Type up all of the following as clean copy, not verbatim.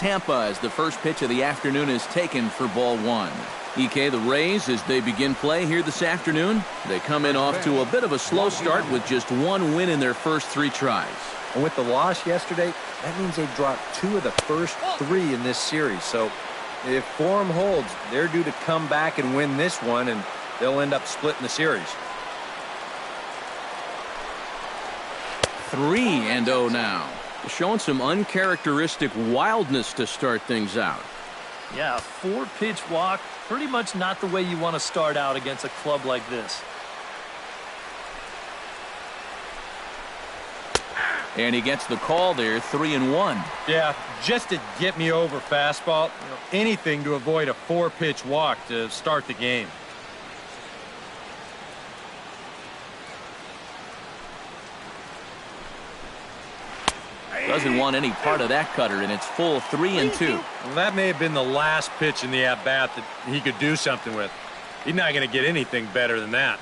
Tampa as the first pitch of the afternoon is taken for ball one. EK, the Rays, as they begin play here this afternoon, they come in off to a bit of a slow start with just one win in their first 3 tries. And with the loss yesterday, that means they dropped 2 of the first 3 in this series. So if form holds, they're due to come back and win this one, and they'll end up splitting the series. 3-0 now. Showing some uncharacteristic wildness to start things out. Yeah, a 4-pitch walk, pretty much not the way you want to start out against a club like this. And he gets the call there, 3-1. Yeah, just a get-me-over fastball. Anything to avoid a 4-pitch walk to start the game. Doesn't want any part of that cutter, and it's full 3-2. Well, that may have been the last pitch in the at-bat that he could do something with. He's not going to get anything better than that.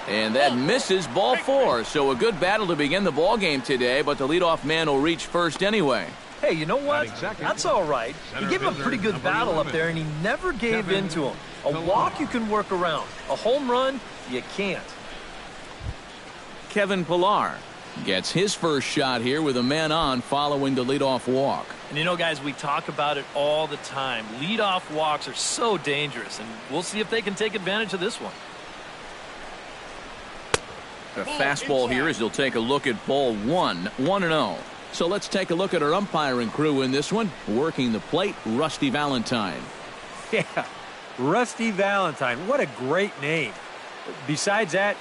And that misses, ball 4. So a good battle to begin the ball game today, but the leadoff man will reach first anyway. Hey, you know what? That's all right. He gave him a pretty good battle up there, and he never gave in to him. A walk you can work around. A home run, you can't. Kevin Pillar gets his first shot here with a man on following the leadoff walk. And you know, guys, we talk about it all the time. Leadoff walks are so dangerous, and we'll see if they can take advantage of this one. A fastball here as he'll take a look at ball 1, 1-0. So let's take a look at our umpiring crew in this one. Working the plate, Rusty Valentine. Yeah, Rusty Valentine. What a great name. Besides that,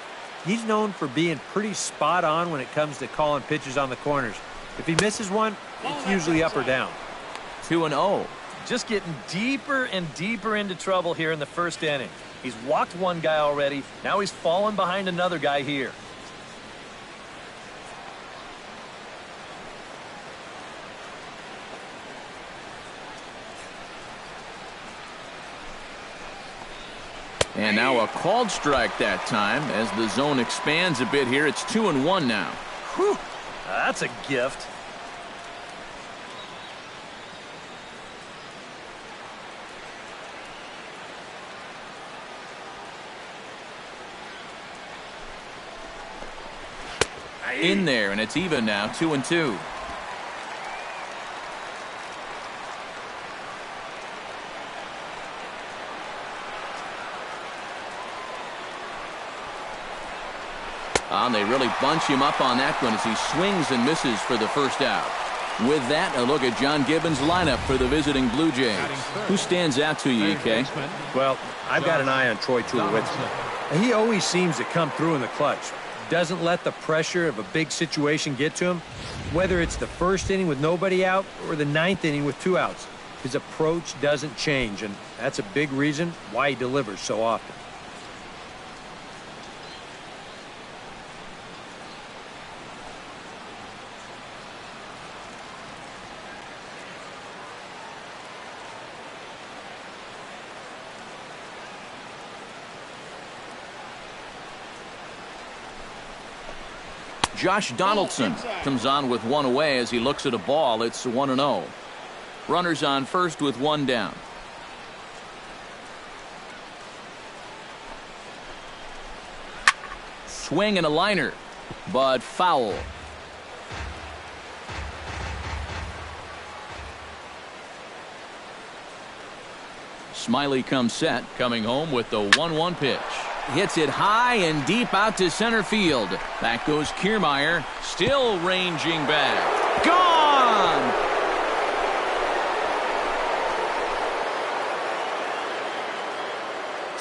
he's known for being pretty spot on when it comes to calling pitches on the corners. If he misses one, it's usually up or down. 2-0. Just getting deeper and deeper into trouble here in the first inning. He's walked one guy already. Now he's fallen behind another guy here. And now a called strike that time as the zone expands a bit here. It's 2-1 now. Whew, that's a gift. In there, and it's even now, 2-2. And they really bunch him up on that one as he swings and misses for the first out. With that, a look at John Gibbons' lineup for the visiting Blue Jays. Who stands out to you, EK? Well, I've got an eye on Troy Tulowitzki. He always seems to come through in the clutch. Doesn't let the pressure of a big situation get to him. Whether it's the first inning with nobody out or the 9th inning with 2 outs, his approach doesn't change, and that's a big reason why he delivers so often. Josh Donaldson comes on with 1 away as he looks at a ball. It's 1-0. Runners on first with 1 down. Swing and a liner, but foul. Smiley comes set, coming home with the 1-1 pitch. Hits it high and deep out to center field. Back goes Kiermaier, still ranging back. Gone!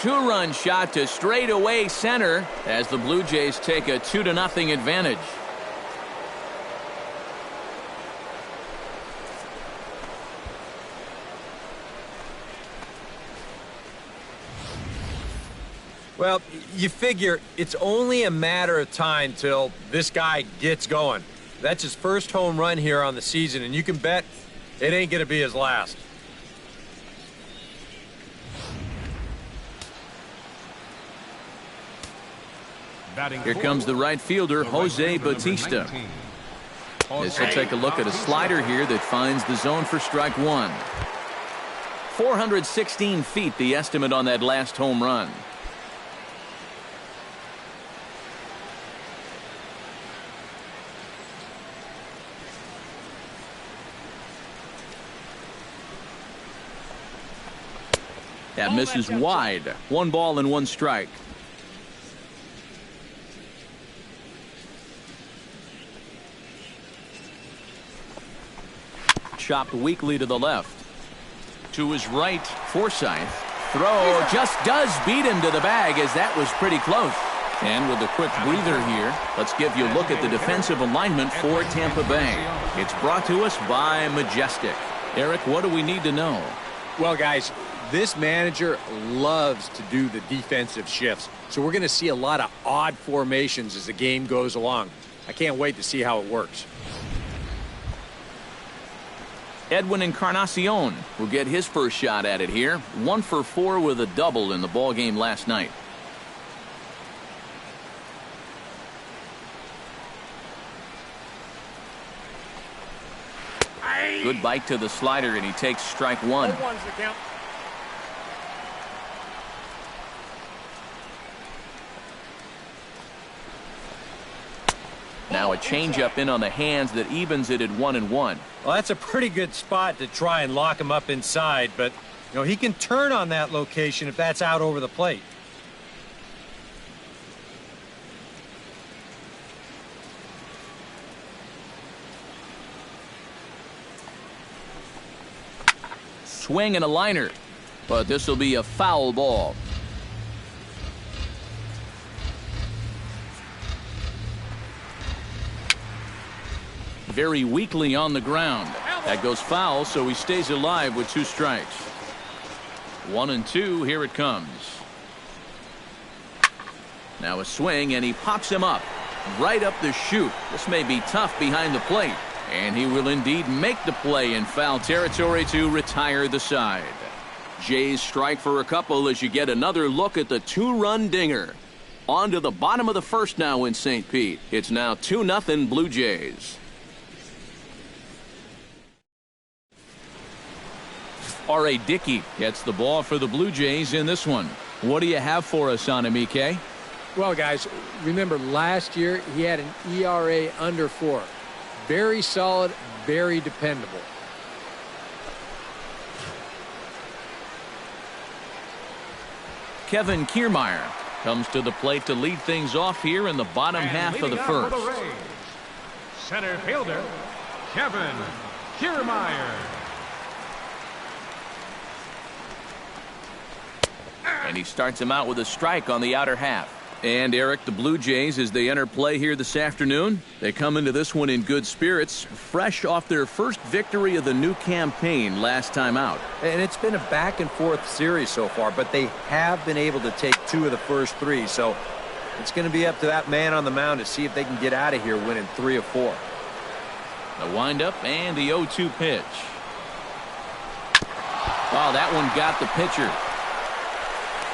Two-run shot to straightaway center as the Blue Jays take a 2-0 advantage. Well, you figure it's only a matter of time till this guy gets going. That's his first home run here on the season, and you can bet it ain't going to be his last. Here comes the right fielder, Jose Bautista. This will take a look at a slider here that finds the zone for strike one. 416 feet, the estimate on that last home run. That misses wide. 1 ball and 1 strike. Chopped weakly to the left. To his right, Forsythe. Throw just does beat him to the bag, as that was pretty close. And with a quick breather here, let's give you a look at the defensive alignment for Tampa Bay. It's brought to us by Majestic. Eric, what do we need to know? Well, guys, this manager loves to do the defensive shifts, so we're going to see a lot of odd formations as the game goes along. I can't wait to see how it works. Edwin Encarnacion will get his first shot at it here. 1 for 4 with a double in the ball game last night. Good bite to the slider, and he takes strike one. Now a changeup in on the hands that evens it at 1-1. Well, that's a pretty good spot to try and lock him up inside, but you know, he can turn on that location if that's out over the plate. Swing and a liner, but this will be a foul ball. Very weakly on the ground. That goes foul, so he stays alive with 2 strikes. 1-2, here it comes. Now a swing, and he pops him up. Right up the chute. This may be tough behind the plate. And he will indeed make the play in foul territory to retire the side. Jays strike for a couple as you get another look at the 2-run dinger. On to the bottom of the first now in St. Pete. It's now 2-0 Blue Jays. R.A. Dickey gets the ball for the Blue Jays in this one. What do you have for us on him, EK? Well, guys, remember last year he had an ERA under 4. Very solid, very dependable. Kevin Kiermaier comes to the plate to lead things off here in the bottom half of the first. Center fielder, Kevin Kiermaier. And he starts him out with a strike on the outer half. And Eric, the Blue Jays, as they enter play here this afternoon, they come into this one in good spirits, fresh off their first victory of the new campaign last time out. And it's been a back-and-forth series so far, but they have been able to take 2 of the first 3, so it's going to be up to that man on the mound to see if they can get out of here winning 3 of 4. The windup and the 0-2 pitch. Oh, that one got the pitcher.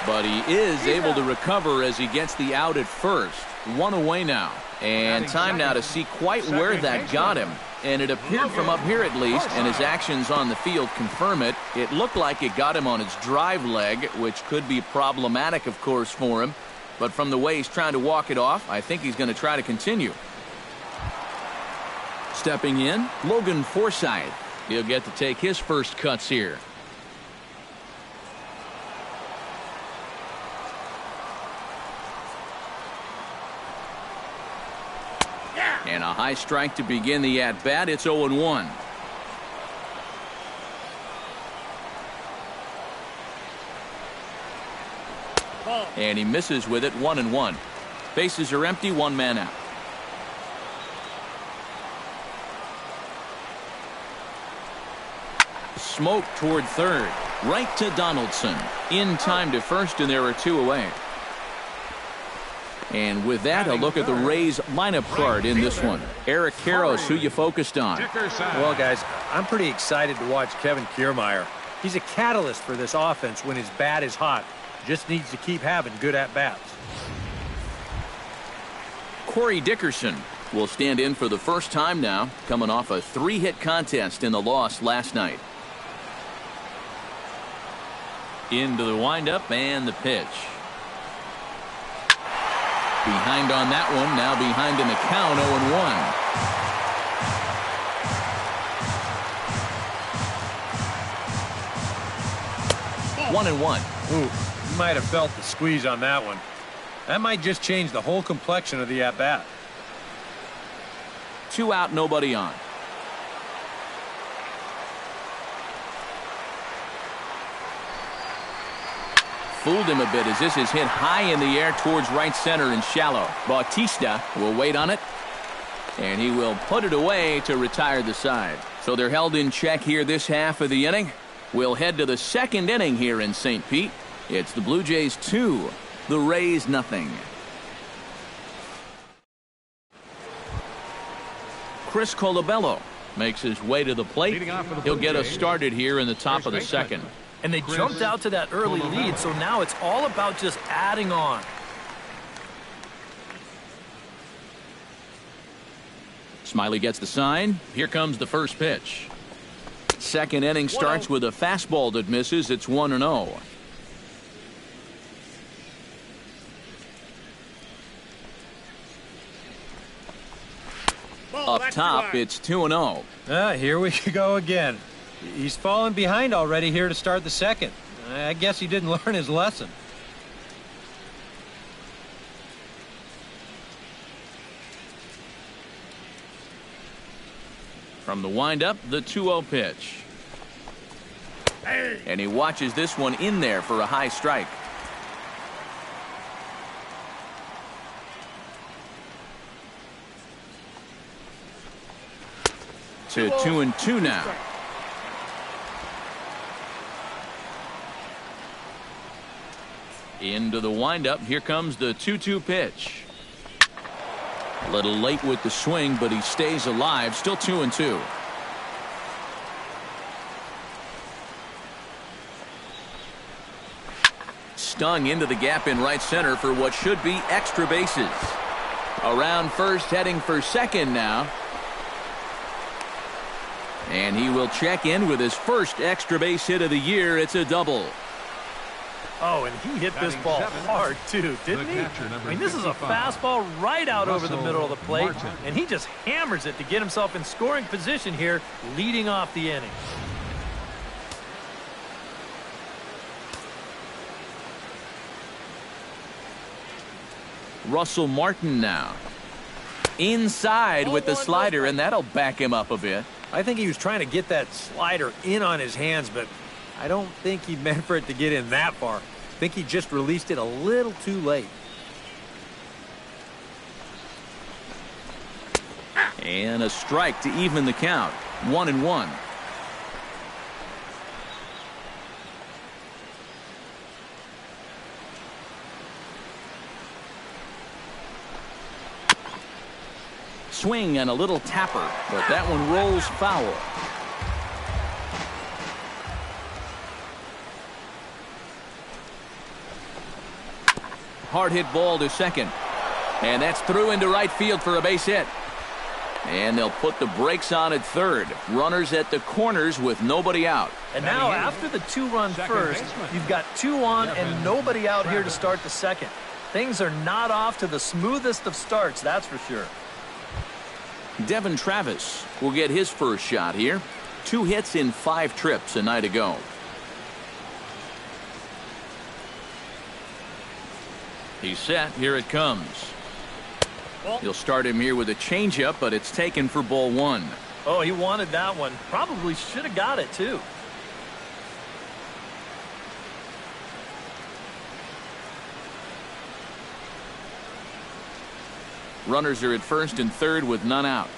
But he is able to recover as he gets the out at first. 1 away now. And time now to see quite where that got him. And it appeared from up here at least, and his actions on the field confirm it. It looked like it got him on his drive leg, which could be problematic, of course, for him. But from the way he's trying to walk it off, I think he's going to try to continue. Stepping in, Logan Forsythe. He'll get to take his first cuts here. And a high strike to begin the at-bat. It's 0-1. And he misses with it. 1-1. Bases are empty. 1 man out. Smoke toward third. Right to Donaldson. In time to first, and there are 2 away. And with that, a look at the Rays lineup card in this one. Eric Karros, who you focused on. Well, guys, I'm pretty excited to watch Kevin Kiermaier. He's a catalyst for this offense when his bat is hot. Just needs to keep having good at-bats. Corey Dickerson will stand in for the first time now, coming off a 3-hit contest in the loss last night. Into the windup and the pitch. Behind on that one, now behind in the count, 0-1. 1-1. Ooh, you might have felt the squeeze on that one. That might just change the whole complexion of the at-bat. 2 out, nobody on. Fooled him a bit as this is hit high in the air towards right center and shallow. Bautista will wait on it, and he will put it away to retire the side. So they're held in check here this half of the inning. We'll head to the second inning here in St. Pete. It's the Blue Jays 2, the Rays 0. Chris Colabello makes his way to the plate. He'll get us started here in the top of the second. And they jumped out to that early lead, so now it's all about just adding on. Smiley gets the sign. Here comes the first pitch. Second inning starts with a fastball that misses. It's 1-0. Up top, it's 2-0. Here we go again. He's fallen behind already here to start the second. I guess he didn't learn his lesson. From the windup, the 2-0 pitch. And he watches this one in there for a high strike. To 2-2 now. Into the windup. Here comes the 2-2 pitch. A little late with the swing, but he stays alive. Still 2-2. Stung into the gap in right center for what should be extra bases. Around first, heading for second now. And he will check in with his first extra base hit of the year. It's a double. Oh, and he hit this ball hard, too, didn't he? I mean, this is a fastball right out over the middle of the plate, and he just hammers it to get himself in scoring position here, leading off the inning. Russell Martin now. Inside with the slider, and that'll back him up a bit. I think he was trying to get that slider in on his hands, but I don't think he meant for it to get in that far. I think he just released it a little too late. And a strike to even the count. 1-1. Swing and a little tapper, but that one rolls foul. Hard hit ball to second, and that's through into right field for a base hit. And they'll put the brakes on at third. Runners at the corners with nobody out. And now after the 2-run first, you've got 2 on and nobody out here to start the second. Things are not off to the smoothest of starts, that's for sure. Devin Travis will get his first shot here. 2 hits in 5 trips a night ago. He's set. Here it comes. He'll start him here with a changeup, but it's taken for ball 1. Oh, he wanted that one. Probably should have got it, too. Runners are at first and third with none out.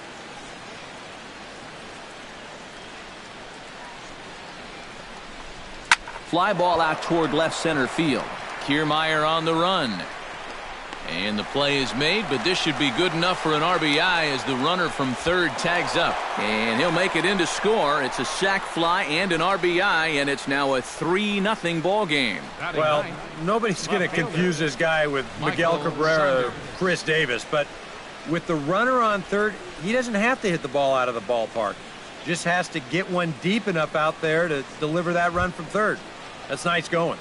Fly ball out toward left center field. Kiermaier on the run. And the play is made, but this should be good enough for an RBI as the runner from third tags up. And he'll make it in to score. It's a sac fly and an RBI, and it's now a 3-0 ball game. Well, nobody's going to confuse this guy with Miguel Cabrera or Chris Davis, but With the runner on third, he doesn't have to hit the ball out of the ballpark. Just has to get one deep enough out there to deliver that run from third. That's nice going.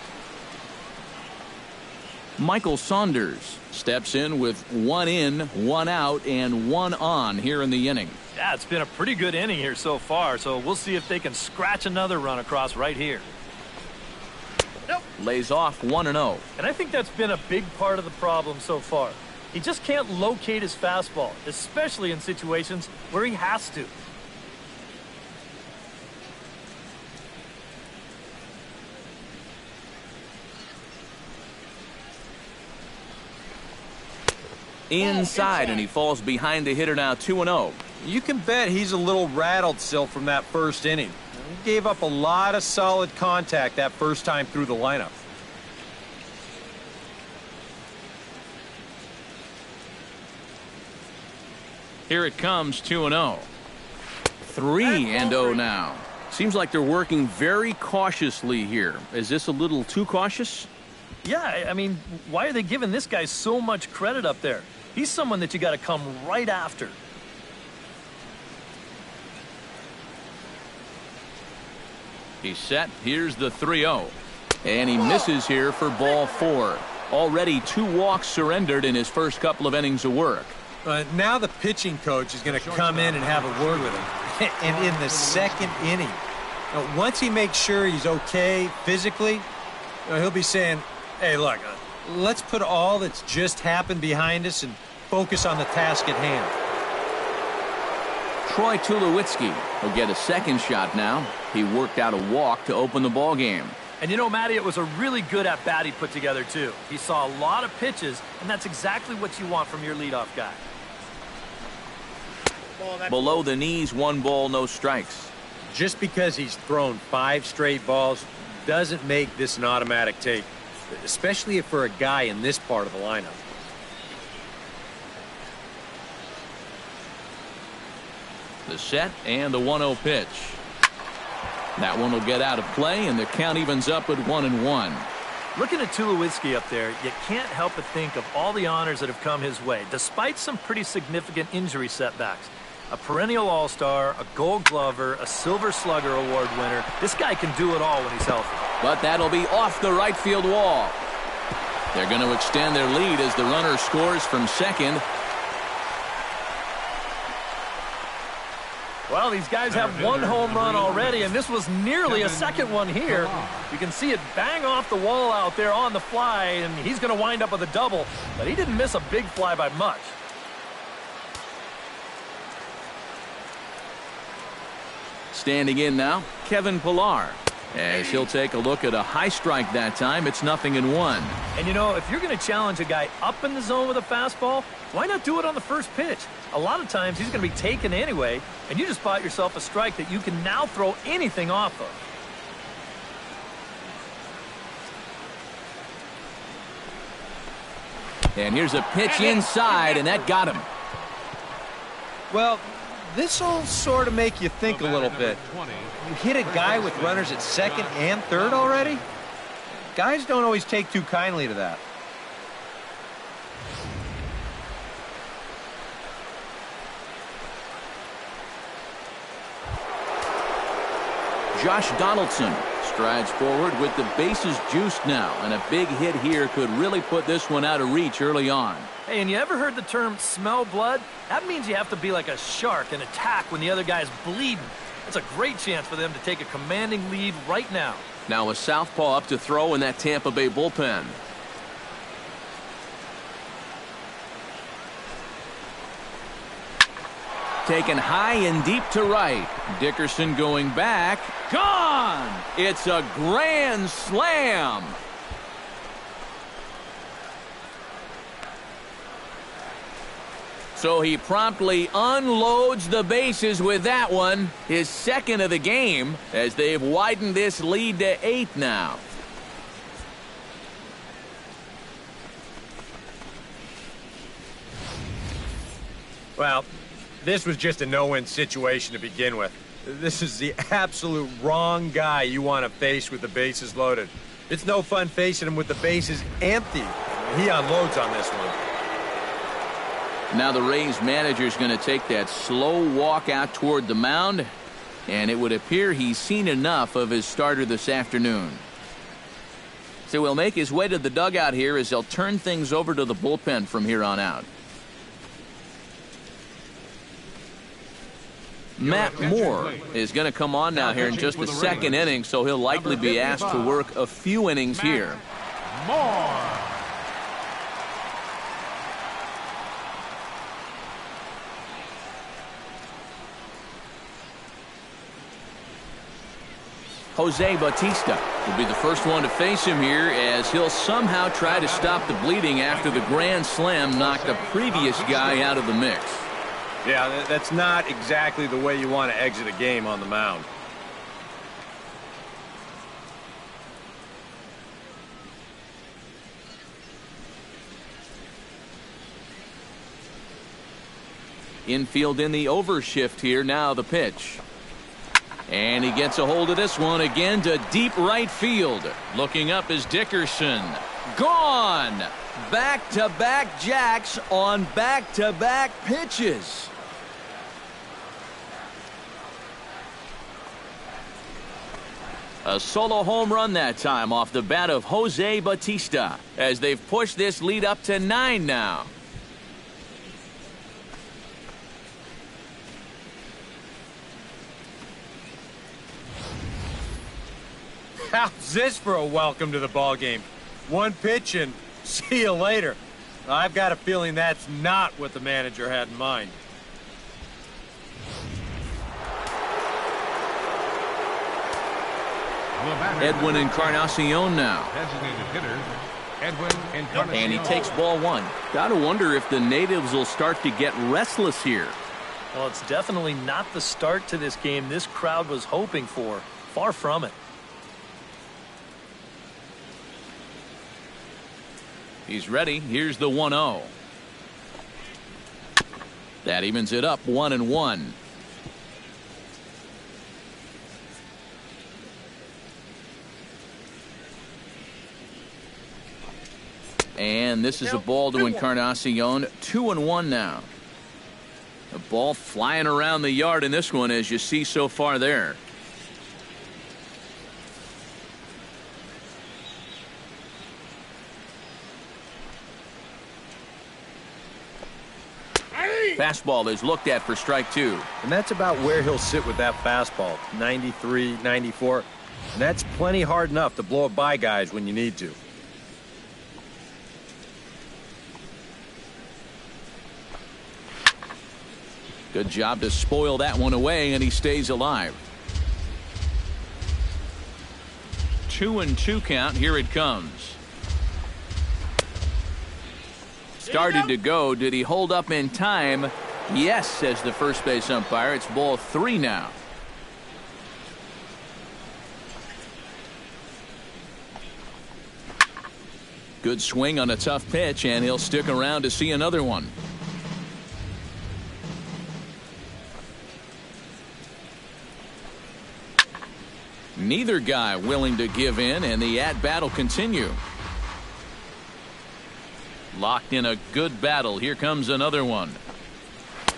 Michael Saunders steps in with 1 in, 1 out, and 1 on here in the inning. Yeah, it's been a pretty good inning here so far, so we'll see if they can scratch another run across right here. Lays off 1-0. And I think that's been a big part of the problem so far. He just can't locate his fastball, especially in situations where he has to. Inside, and he falls behind the hitter now, 2-0. You can bet he's a little rattled still from that first inning. He gave up a lot of solid contact that first time through the lineup. Here it comes, 2-0. 3-0 now. Seems like they're working very cautiously here. Is this a little too cautious? Yeah, I mean, why are they giving this guy so much credit up there? He's someone that you got to come right after. He's set. Here's the 3-0. And he misses here for ball 4. Already 2 walks surrendered in his first couple of innings of work. Now the pitching coach is going to come in and have a word with him. And in the second inning, once he makes sure he's okay physically, he'll be saying, hey, look, let's put all that's just happened behind us and focus on the task at hand. Troy Tulowitzki will get a second shot now. He worked out a walk to open the ball game. And you know, Matty, it was a really good at-bat he put together, too. He saw a lot of pitches, and that's exactly what you want from your leadoff guy. Below the knees, 1 ball, no strikes. Just because he's thrown 5 straight balls doesn't make this an automatic take, especially for a guy in this part of the lineup. The set and the 1-0 pitch. That one will get out of play, and the count evens up at 1-1. Looking at Tulowitzki up there, you can't help but think of all the honors that have come his way, despite some pretty significant injury setbacks. A perennial all-star, a gold glover, a silver slugger award winner. This guy can do it all when he's healthy. But that'll be off the right field wall. They're going to extend their lead as the runner scores from second. Well, these guys have 1 home run already, and this was nearly a second one here. You can see it bang off the wall out there on the fly, and he's going to wind up with a double. But he didn't miss a big fly by much. Standing in now, Kevin Pillar. As he'll take a look at a high strike that time, it's 0-1. And you know, if you're going to challenge a guy up in the zone with a fastball, why not do it on the first pitch? A lot of times he's going to be taken anyway, and you just bought yourself a strike that you can now throw anything off of. And here's a pitch inside, and that got him. Well, this will sort of make you think a little bit. You hit a guy with runners at second and third already? Guys don't always take too kindly to that. Josh Donaldson strides forward with the bases juiced now, and a big hit here could really put this one out of reach early on. Hey, and you ever heard the term smell blood? That means you have to be like a shark and attack when the other guy's bleeding. It's a great chance for them to take a commanding lead right now. Now a southpaw up to throw in that Tampa Bay bullpen. Taken high and deep to right. Dickerson going back. Gone! It's a grand slam. So he promptly unloads the bases with that one. His second of the game, as they've widened this lead to 8 now. Well, this was just a no-win situation to begin with. This is the absolute wrong guy you want to face with the bases loaded. It's no fun facing him with the bases empty. He unloads on this one. Now the Rays manager is going to take that slow walk out toward the mound, and it would appear he's seen enough of his starter this afternoon. So he'll make his way to the dugout here as they'll turn things over to the bullpen from here on out. Matt Moore is going to come on now here in just the second inning, so he'll likely be asked to work a few innings here. Moore. Jose Bautista will be the first one to face him here, as he'll somehow try to stop the bleeding after the grand slam knocked the previous guy out of the mix. Yeah, that's not exactly the way you want to exit a game on the mound. Infield in the overshift here. Now the pitch. And he gets a hold of this one again to deep right field. Looking up is Dickerson. Gone! Back-to-back jacks on back-to-back pitches. A solo home run that time off the bat of Jose Bautista, as they've pushed this lead up to 9 now. How's this for a welcome to the ball game? One pitch and see you later. I've got a feeling that's not what the manager had in mind. Edwin Encarnacion now. Designated hitter, Edwin Encarnacion. And he takes ball 1. Gotta wonder if the natives will start to get restless here. Well, it's definitely not the start to this game this crowd was hoping for. Far from it. He's ready. Here's the 1-0. That evens it up 1-1. And this is a ball to Encarnacion. 2-1 now. A ball flying around the yard in this one, as you see so far there. Fastball is looked at for strike 2. And that's about where he'll sit with that fastball. 93, 94. And that's plenty hard enough to blow it by guys when you need to. Good job to spoil that one away, and he stays alive. 2-2 count. Here it comes. Started to go. Did he hold up in time? Yes, says the first base umpire. It's ball 3 now. Good swing on a tough pitch, and he'll stick around to see another one. Neither guy willing to give in, and the at-bat will continue. Locked in a good battle. Here comes another one.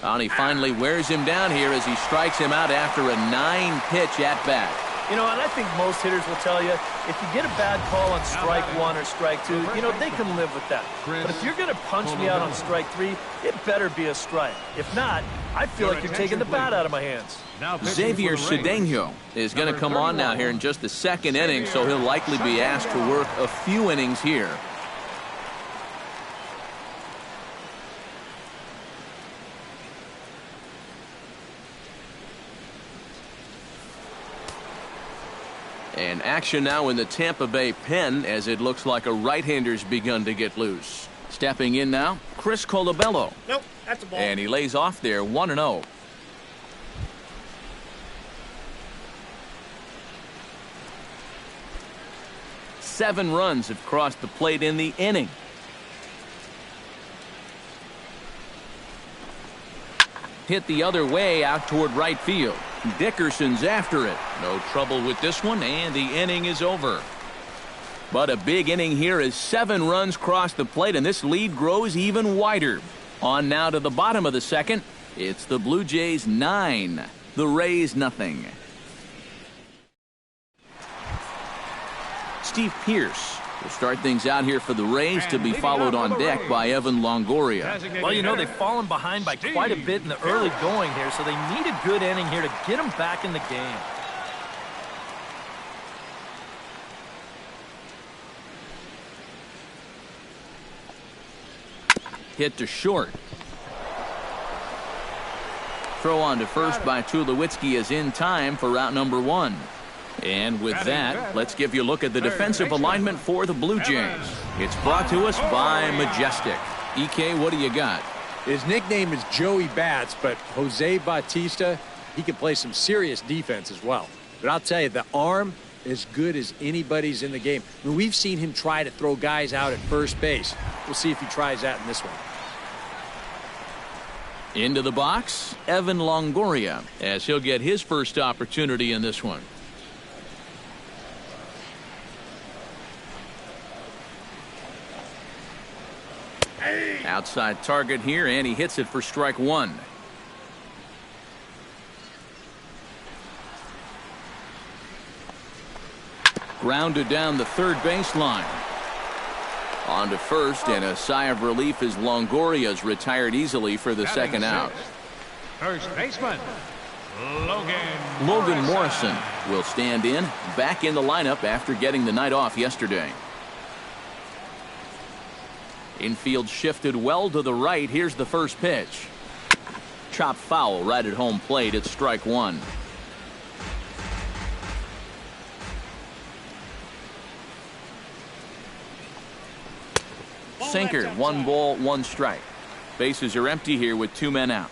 And he finally wears him down here as he strikes him out after a 9-pitch at-bat. You know, and I think most hitters will tell you, if you get a bad call on strike 1 or strike 2, you know, they can live with that. But if you're going to punch me out on strike 3, it better be a strike. If not, I feel like you're taking the bat out of my hands. Xavier Cedeno is going to come on now here in just the second inning, so he'll likely be asked to work a few innings here. And action now in the Tampa Bay pen, as it looks like a right-hander's begun to get loose. Stepping in now, Chris Colabello. Nope, that's a ball. And he lays off there, 1-0. Seven runs have crossed the plate in the inning. Hit the other way out toward right field. Dickerson's after it. No trouble with this one, and the inning is over. But a big inning here as 7 runs cross the plate, and this lead grows even wider. On now to the bottom of the second. It's the Blue Jays 9, the Rays nothing. Steve Pearce will start things out here for the Rays, to be followed on deck by Evan Longoria. Well, you know, they've fallen behind by quite a bit in the early going here, so they need a good inning here to get them back in the game. Hit to short. Throw on to first by Tulowitzki is in time for route number 1. And with that, let's give you a look at the defensive alignment for the Blue Jays. It's brought to us by Majestic. EK, what do you got? His nickname is Joey Bats, but Jose Bautista, he can play some serious defense as well. But I'll tell you, the arm as good as anybody's in the game. I mean, we've seen him try to throw guys out at first base. We'll see if he tries that in this one. Into the box, Evan Longoria, as he'll get his first opportunity in this one. Outside target here, and he hits it for strike 1. Grounded down the third baseline. On to first, and a sigh of relief as Longoria's retired easily for the second out. First baseman, Logan Morrison will stand in, back in the lineup after getting the night off yesterday. Infield shifted well to the right. Here's the first pitch. Chopped foul right at home plate. It's strike 1. Sinker, 1 ball, 1 strike. Bases are empty here with 2 men out.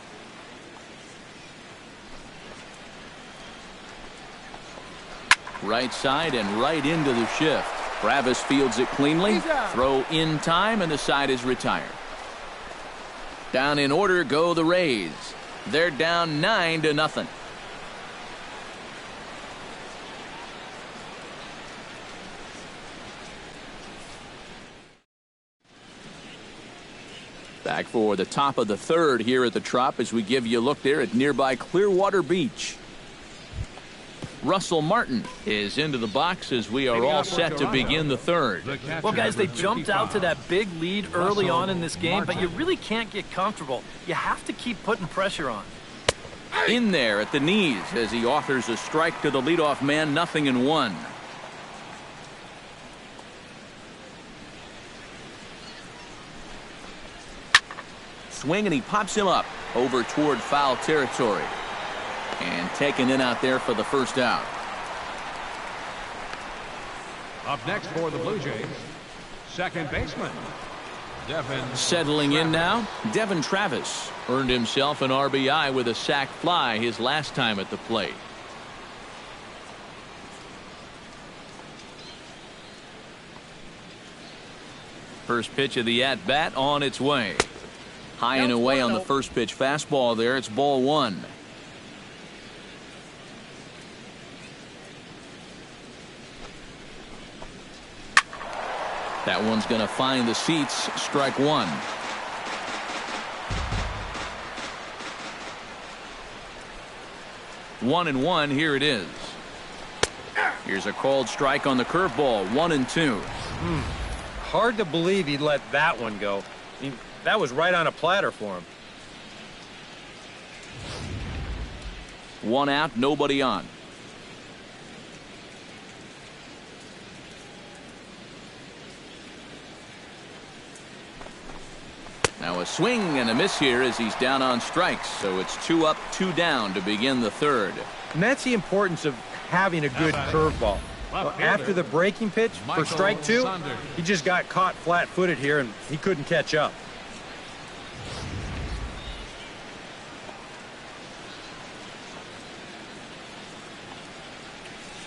Right side and right into the shift. Travis fields it cleanly. Throw in time, and the side is retired. Down in order go the Rays. They're down 9-0. Back for the top of the third here at the Trop as we give you a look there at nearby Clearwater Beach. Russell Martin is into the box as we are all set to begin the third. Well, guys, they jumped out to that big lead early on in this game, but you really can't get comfortable. You have to keep putting pressure on. In there at the knees as he offers a strike to the leadoff man, 0-1. Swing, and he pops him up over toward foul territory. And taken in out there for the first out. Up next for the Blue Jays, second baseman, Devin. Settling in now, Devin Travis earned himself an RBI with a sac fly his last time at the plate. First pitch of the at-bat on its way. High and away on the first pitch fastball there. It's ball 1. That one's going to find the seats. Strike 1. One and one. Here it is. Here's a called strike on the curveball. 1-2. Hard to believe he'd let that one go. I mean, that was right on a platter for him. 1 out, nobody on. Now a swing and a miss here as he's down on strikes. So it's 2 up, 2 down to begin the third. And that's the importance of having a good curveball. Well, after the breaking pitch for strike 2, he just got caught flat-footed here and he couldn't catch up.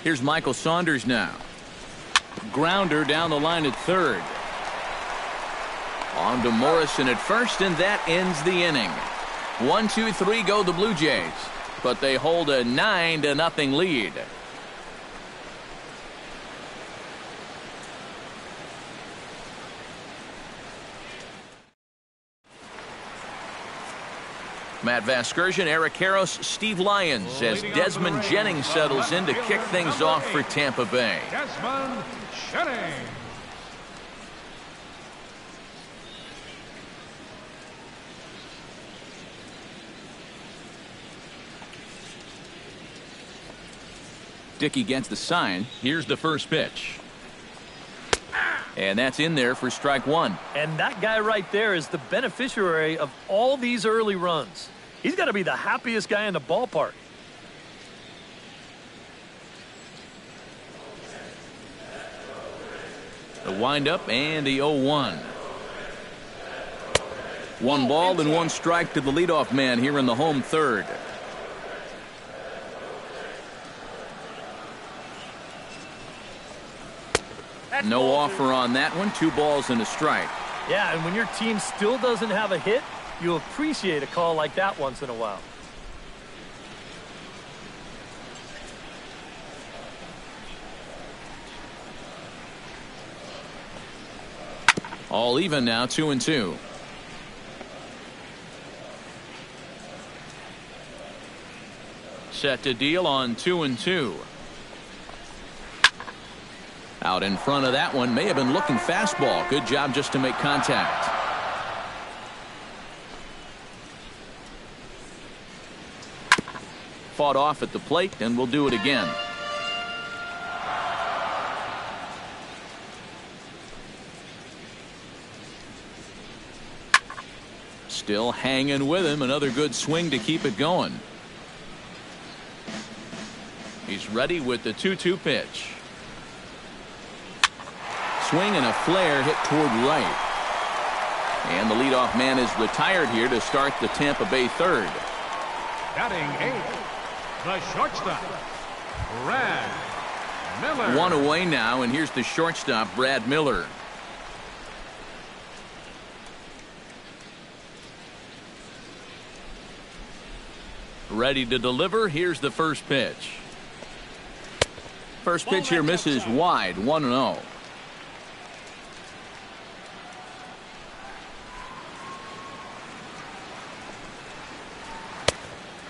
Here's Michael Saunders now. Grounder down the line at third. On to Morrison at first, and that ends the inning. 1, 2, 3 go the Blue Jays, but they hold a 9-0 lead. Matt Vasgersian, Eric Karros, Steve Lyons as Desmond Jennings settles in to kick things off for Tampa Bay. Desmond Jennings. Dickey gets the sign. Here's the first pitch. And that's in there for strike one. And that guy right there is the beneficiary of all these early runs. He's got to be the happiest guy in the ballpark. The windup and the 0-1. One ball and one strike to the leadoff man here in the home third. No offer on that one. 2 balls and a strike. Yeah, and when your team still doesn't have a hit, you appreciate a call like that once in a while. All even now, 2-2. Set to deal on 2-2. Out in front of that one, may have been looking fastball. Good job just to make contact. Fought off at the plate, and we'll do it again. Still hanging with him. Another good swing to keep it going. He's ready with the 2-2 pitch. Swing and a flare hit toward right. And the leadoff man is retired here to start the Tampa Bay third. Batting 8th, the shortstop, Brad Miller. One away now, and here's the shortstop, Brad Miller. Ready to deliver. Here's the first pitch. First pitch here misses wide, 1-0.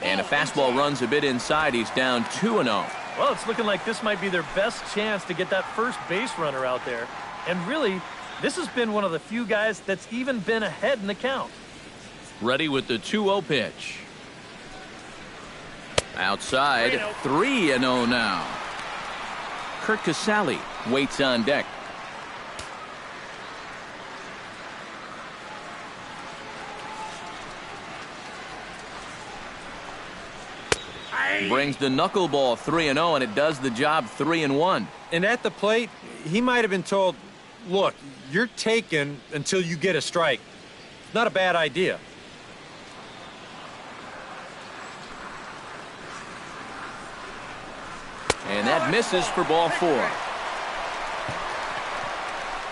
And a fastball runs a bit inside. He's down 2-0. Well, it's looking like this might be their best chance to get that first base runner out there. And really, this has been one of the few guys that's even been ahead in the count. Ready with the 2-0 pitch. Outside, 3-0 now. Kurt Casale waits on deck. Brings the knuckleball 3-0, and it does the job 3-1. And at the plate, he might have been told, look, you're taken until you get a strike. Not a bad idea. And that misses for ball 4.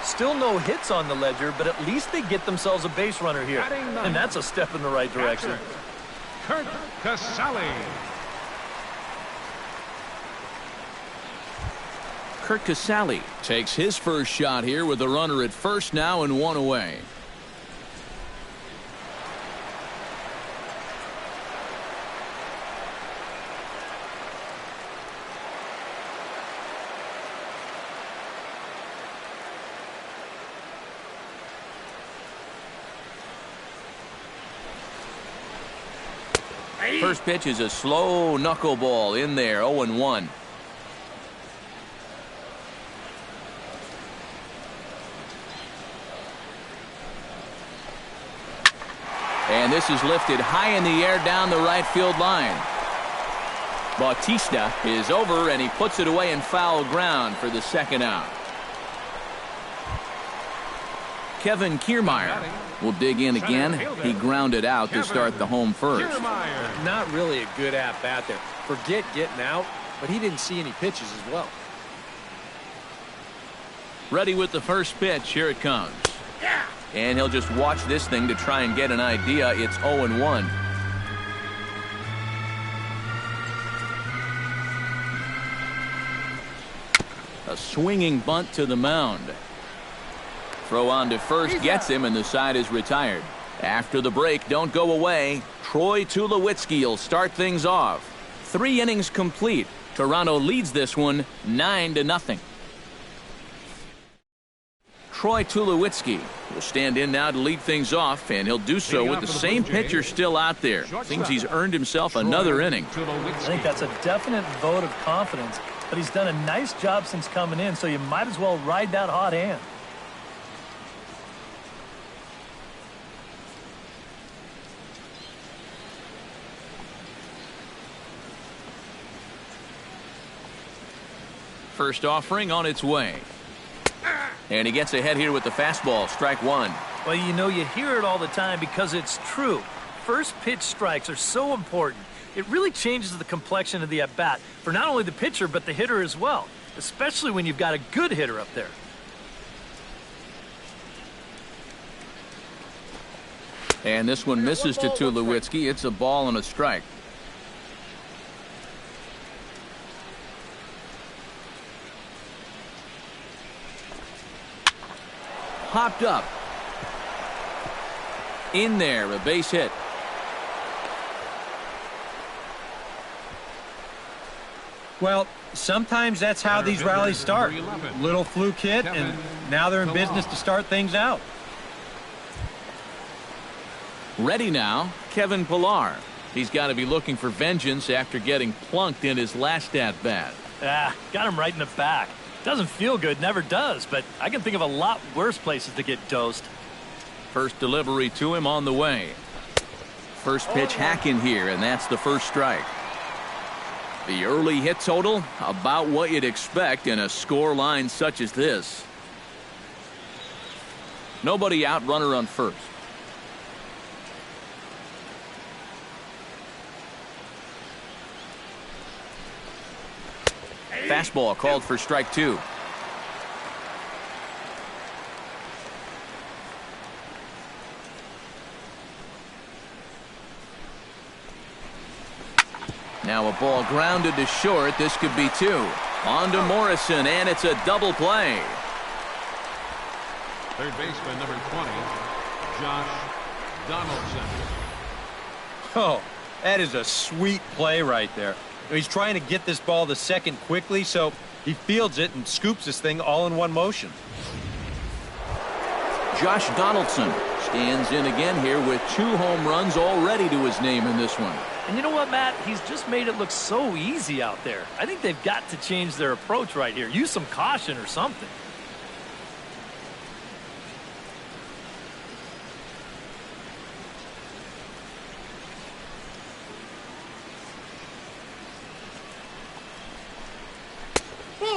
Still no hits on the ledger, but at least they get themselves a base runner here. And that's a step in the right direction. Kurt Casale. Kurt Casale takes his first shot here with a runner at first now and 1 away. First pitch is a slow knuckleball in there, 0-1. And this is lifted high in the air down the right field line. Bautista is over, and he puts it away in foul ground for the second out. Kevin Kiermaier will dig in again. He grounded out to start the home first. Not really a good at-bat there. Forget getting out, but he didn't see any pitches as well. Ready with the first pitch. Here it comes. And he'll just watch this thing to try and get an idea. It's 0-1. A swinging bunt to the mound. Throw on to first gets him, and the side is retired. After the break, don't go away. Troy Tulowitzki will start things off. 3 innings complete. Toronto leads this one 9-0. Troy Tulowitzki will stand in now to lead things off, and he'll do so with the same pitcher still out there. Seems he's earned himself another inning. I think that's a definite vote of confidence, but he's done a nice job since coming in, so you might as well ride that hot hand. First offering on its way. And he gets ahead here with the fastball, strike 1. Well, you know, you hear it all the time because it's true. First pitch strikes are so important. It really changes the complexion of the at-bat for not only the pitcher but the hitter as well, especially when you've got a good hitter up there. And this one misses to Tulowitzki. It's a ball and a strike. Popped up. In there, a base hit. Well, sometimes that's how these rallies start. Little fluke hit, and now they're in business to start things out. Ready now, Kevin Pillar. He's got to be looking for vengeance after getting plunked in his last at-bat. Got him right in the back. Doesn't feel good, never does, but I can think of a lot worse places to get dosed. First delivery to him on the way. First pitch hack in here, and that's the first strike. The early hit total, about what you'd expect in a score line such as this. Nobody out, runner on first. Fastball called for strike 2. Now a ball grounded to short. This could be 2. On to Morrison, and it's a double play. Third baseman, number 20, Josh Donaldson. Oh, that is a sweet play right there. He's trying to get this ball to second quickly, so he fields it and scoops this thing all in one motion. Josh Donaldson stands in again here with 2 home runs already to his name in this one. And you know what, Matt? He's just made it look so easy out there. I think they've got to change their approach right here. Use some caution or something.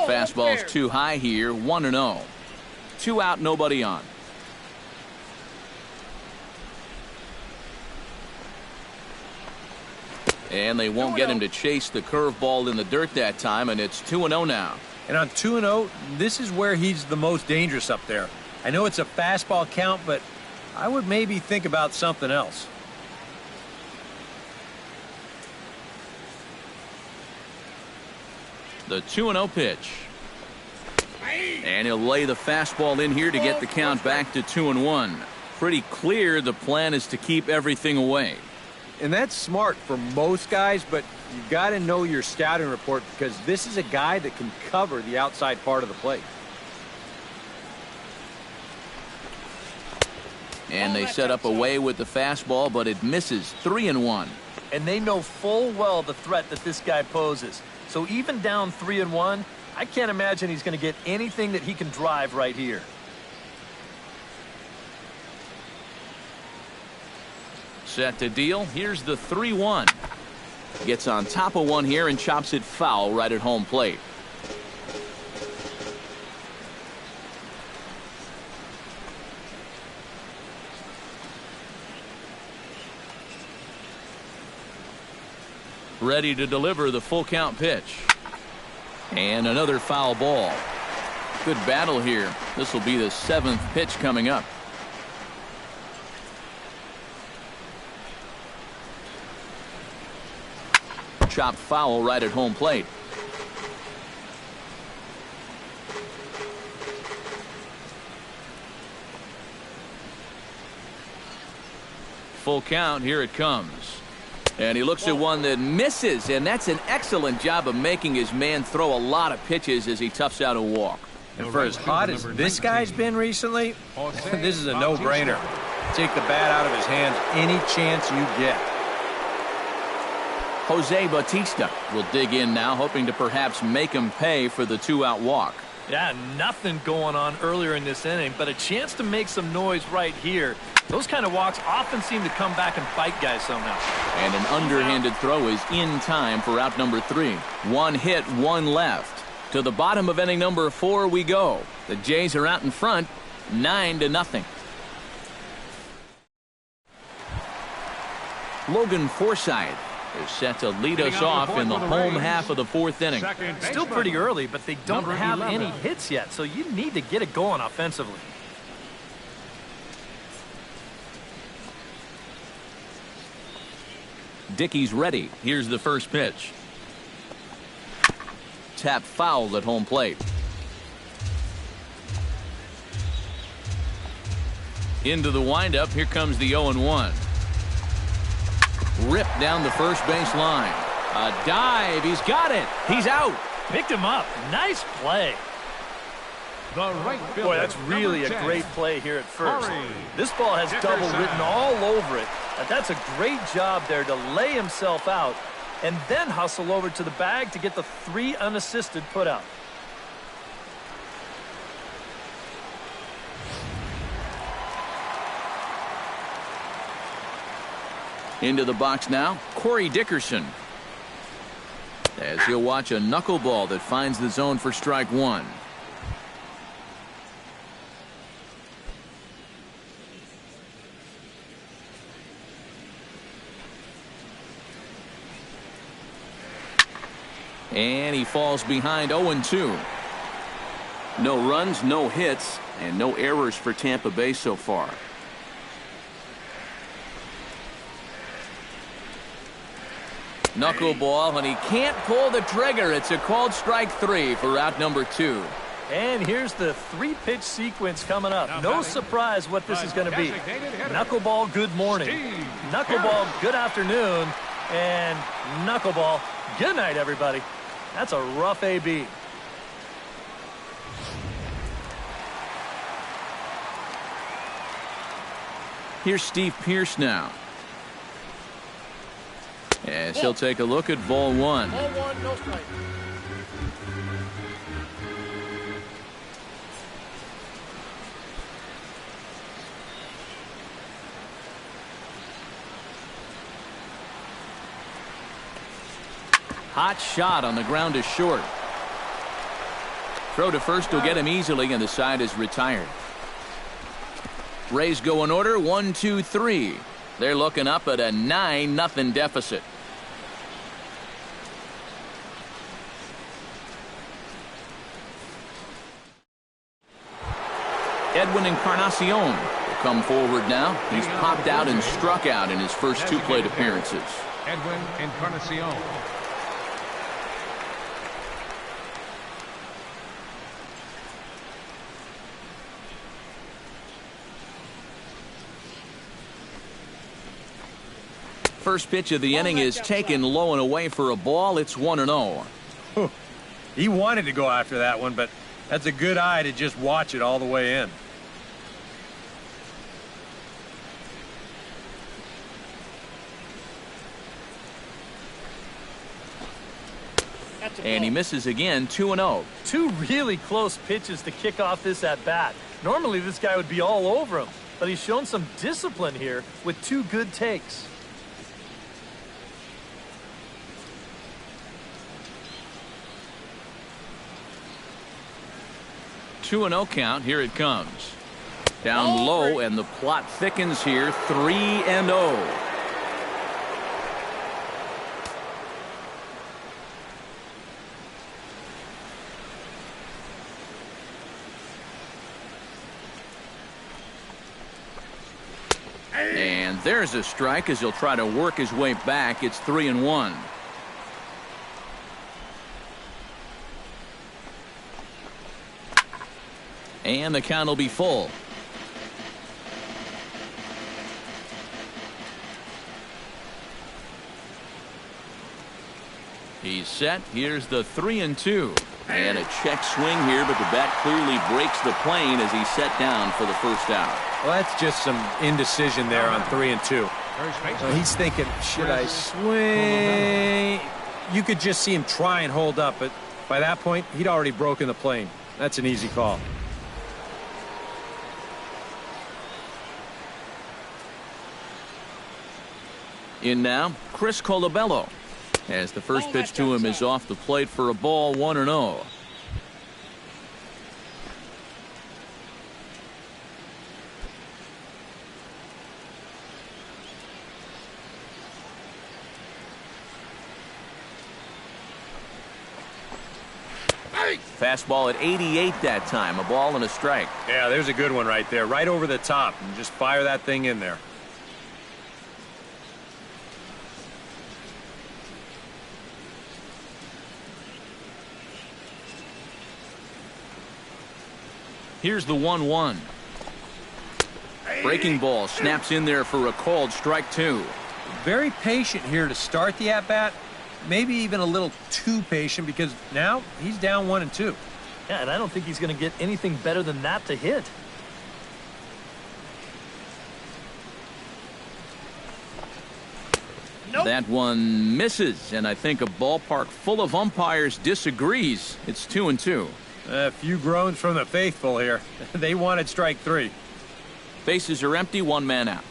Fastball's too high here, 1-0. 2 out, nobody on. And they won't get him to chase the curveball in the dirt that time, and it's 2-0 now. And on 2-0, this is where he's the most dangerous up there. I know it's a fastball count, but I would maybe think about something else. The 2-0 pitch. And he'll lay the fastball in here to get the count back to 2-1. Pretty clear the plan is to keep everything away. And that's smart for most guys, but you've got to know your scouting report because this is a guy that can cover the outside part of the plate. And they set up away with the fastball, but it misses. 3-1. And they know full well the threat that this guy poses. So even down 3-1, I can't imagine he's going to get anything that he can drive right here. Set to deal. Here's the 3-1. Gets on top of one here and chops it foul right at home plate. Ready to deliver the full count pitch. And another foul ball. Good battle here. This will be the 7th pitch coming up. Chopped foul right at home plate. full count. Here it comes. And he looks at one that misses, and that's an excellent job of making his man throw a lot of pitches as he toughs out a walk. And for as hot as this guy's been recently, this is a no-brainer. Take the bat out of his hands any chance you get. Jose Bautista will dig in now, hoping to perhaps make him pay for the two-out walk. Yeah, nothing going on earlier in this inning, but a chance to make some noise right here. Those kind of walks often seem to come back and bite guys somehow. And an underhanded throw is in time for out number 3. One hit, one left. To the bottom of inning number 4 we go. The Jays are out in front, 9-0. Logan Forsythe is set to lead us off in the home half of the 4th inning. Still pretty early, but they don't have any hits yet, so you need to get it going offensively. Dickey's ready. Here's the first pitch. Tap fouled at home plate. Into the windup. Here comes the 0-1. Ripped down the first base line. A dive. He's got it. He's out. Picked him up. Nice play. Boy, that's really a great play here at first. This ball has double written all over it. That's a great job there to lay himself out and then hustle over to the bag to get the 3 unassisted put out. Into the box now, Corey Dickerson. As he'll watch a knuckleball that finds the zone for strike 1. And he falls behind 0-2. No runs, no hits, and no errors for Tampa Bay so far. Knuckleball, and he can't pull the trigger. It's a called strike 3 for out number 2. And here's the 3-pitch sequence coming up. No surprise what this is going to be. Knuckleball, good morning. Knuckleball, good afternoon. And knuckleball, good night, everybody. That's a rough AB. Here's Steve Pearce now. As he'll take a look at ball 1. Ball 1, no strike. Hot shot on the ground is short. Throw to first will get him easily, and the side is retired. Rays go in order, 1, 2, 3. They're looking up at a 9-0 deficit. Edwin Encarnacion will come forward now. He's popped out and struck out in his first 2 plate appearances. Edwin Encarnacion. First pitch of the inning is taken low and away for a ball. It's 1-0. He wanted to go after that one, but that's a good eye to just watch it all the way in. And he misses again, 2-0. 2 really close pitches to kick off this at-bat. Normally this guy would be all over him, but he's shown some discipline here with 2 good takes. Two and 0 count. Here it comes. Down low, and the plot thickens here. 3-0. And there's a strike as he'll try to work his way back. It's 3-1. And the count will be full. He's set. Here's the 3-2. And a check swing here, but the bat clearly breaks the plane as he's set down for the first out. Well, that's just some indecision there on 3-2. So he's thinking, should I swing? You could just see him try and hold up, but by that point, he'd already broken the plane. That's an easy call. In now, Chris Colabello. As the first pitch to him is off the plate for a ball, 1-0. Fastball at 88 that time. A ball and a strike. Yeah, there's a good one right there. Right over the top. And just fire that thing in there. Here's the 1-1. Breaking ball snaps in there for a called strike 2. Very patient here to start the at-bat. Maybe even a little too patient because now he's down 1-2. Yeah, and I don't think he's going to get anything better than that to hit. Nope. That one misses, and I think a ballpark full of umpires disagrees. It's 2-2. A few groans from the faithful here. They wanted strike 3. Bases are empty, one man out.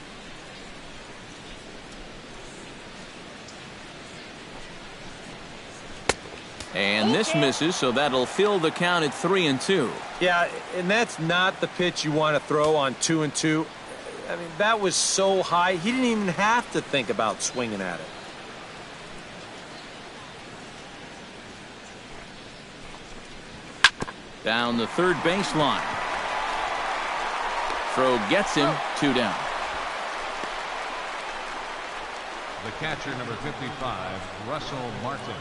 And this misses, so that'll fill the count at 3-2. Yeah, and that's not the pitch you want to throw on 2-2. I mean, that was so high, he didn't even have to think about swinging at it. Down the third baseline. Throw gets him, 2 down. The catcher, number 55, Russell Martin.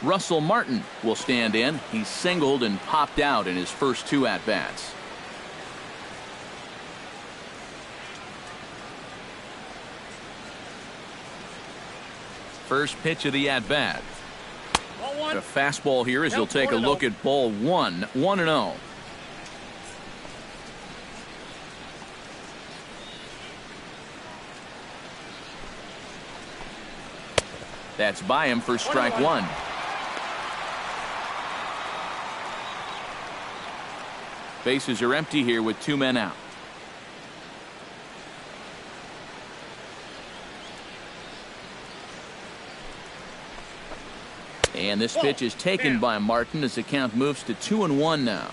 Russell Martin will stand in. He's singled and popped out in his first 2 at-bats. First pitch of the at-bat. A fastball here as he'll take a look at ball 1. 1-0. That's by him for strike 1. Bases are empty here with 2 men out. And this pitch is taken by Martin as the count moves to 2-1 now.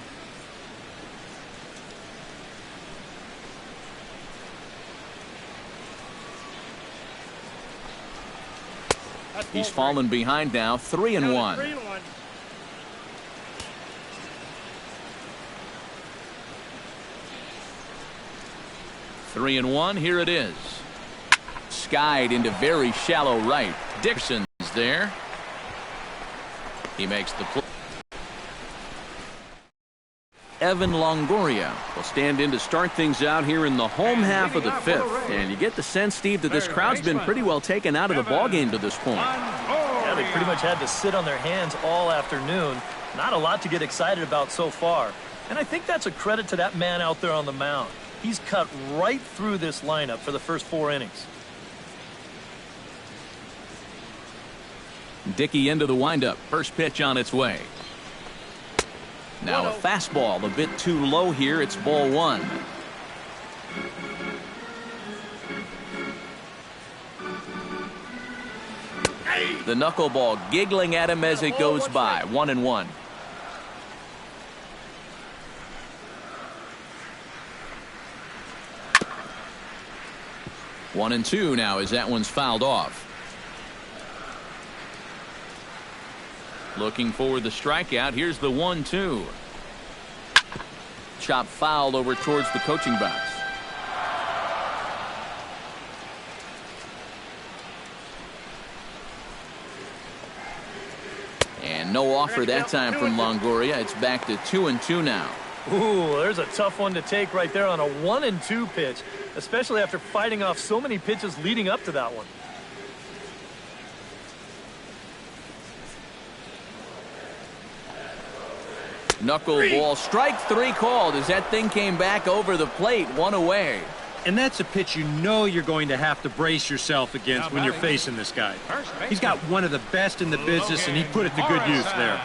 He's fallen behind now, 3-1. 3-1, here it is. Skied into very shallow right. Dixon's there. He makes the play. Evan Longoria will stand in to start things out here in the home half of the 5th. And you get the sense, Steve, that this crowd's been pretty well taken out of the ballgame to this point. Yeah, they pretty much had to sit on their hands all afternoon. Not a lot to get excited about so far. And I think that's a credit to that man out there on the mound. He's cut right through this lineup for the first 4 innings. Dickey into the windup. First pitch on its way. Now a fastball a bit too low here. It's ball 1. The knuckleball giggling at him as it goes by. 1-1. One and 2 now as that one's fouled off. Looking for the strikeout. Here's the 1-2. Chop fouled over towards the coaching box. And no offer that time from Longoria. It's back to 2-2 now. Ooh, there's a tough one to take right there on a 1-2 pitch, especially after fighting off so many pitches leading up to that one. Knuckleball, strike 3 called as that thing came back over the plate, 1 away. And that's a pitch you know you're going to have to brace yourself against when you're facing this guy. He's got one of the best in the business, and he put it to good use there.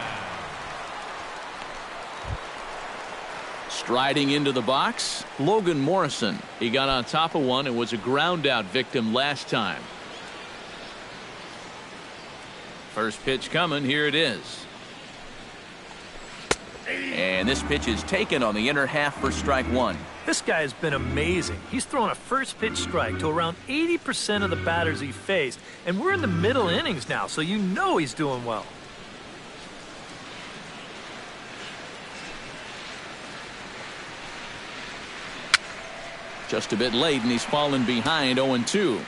Striding into the box, Logan Morrison. He got on top of one and was a ground out victim last time. First pitch coming, here it is. And this pitch is taken on the inner half for strike 1. This guy has been amazing. He's thrown a first pitch strike to around 80% of the batters he faced, and we're in the middle innings now, so you know he's doing well. Just a bit late, and he's fallen behind 0-2.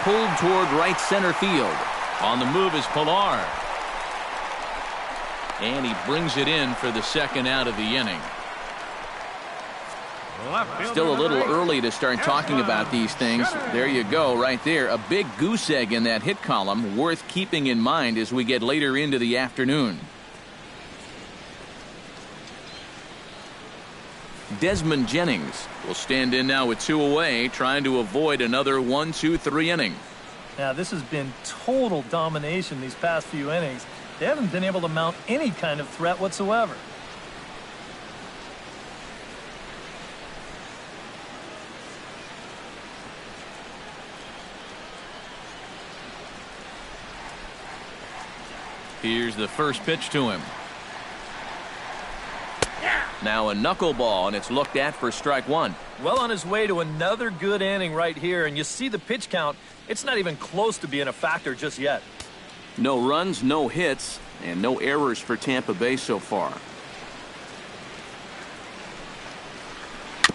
Pulled toward right center field. On the move is Pilar. And he brings it in for the second out of the inning. Still a little early to start talking about these things. There you go, right there. A big goose egg in that hit column, worth keeping in mind as we get later into the afternoon. Desmond Jennings will stand in now with 2 away, trying to avoid another 1-2-3 inning. Now, this has been total domination these past few innings. They haven't been able to mount any kind of threat whatsoever. Here's the first pitch to him. Now a knuckleball, and it's looked at for strike 1. Well on his way to another good inning right here, and you see the pitch count. It's not even close to being a factor just yet. No runs, no hits, and no errors for Tampa Bay so far.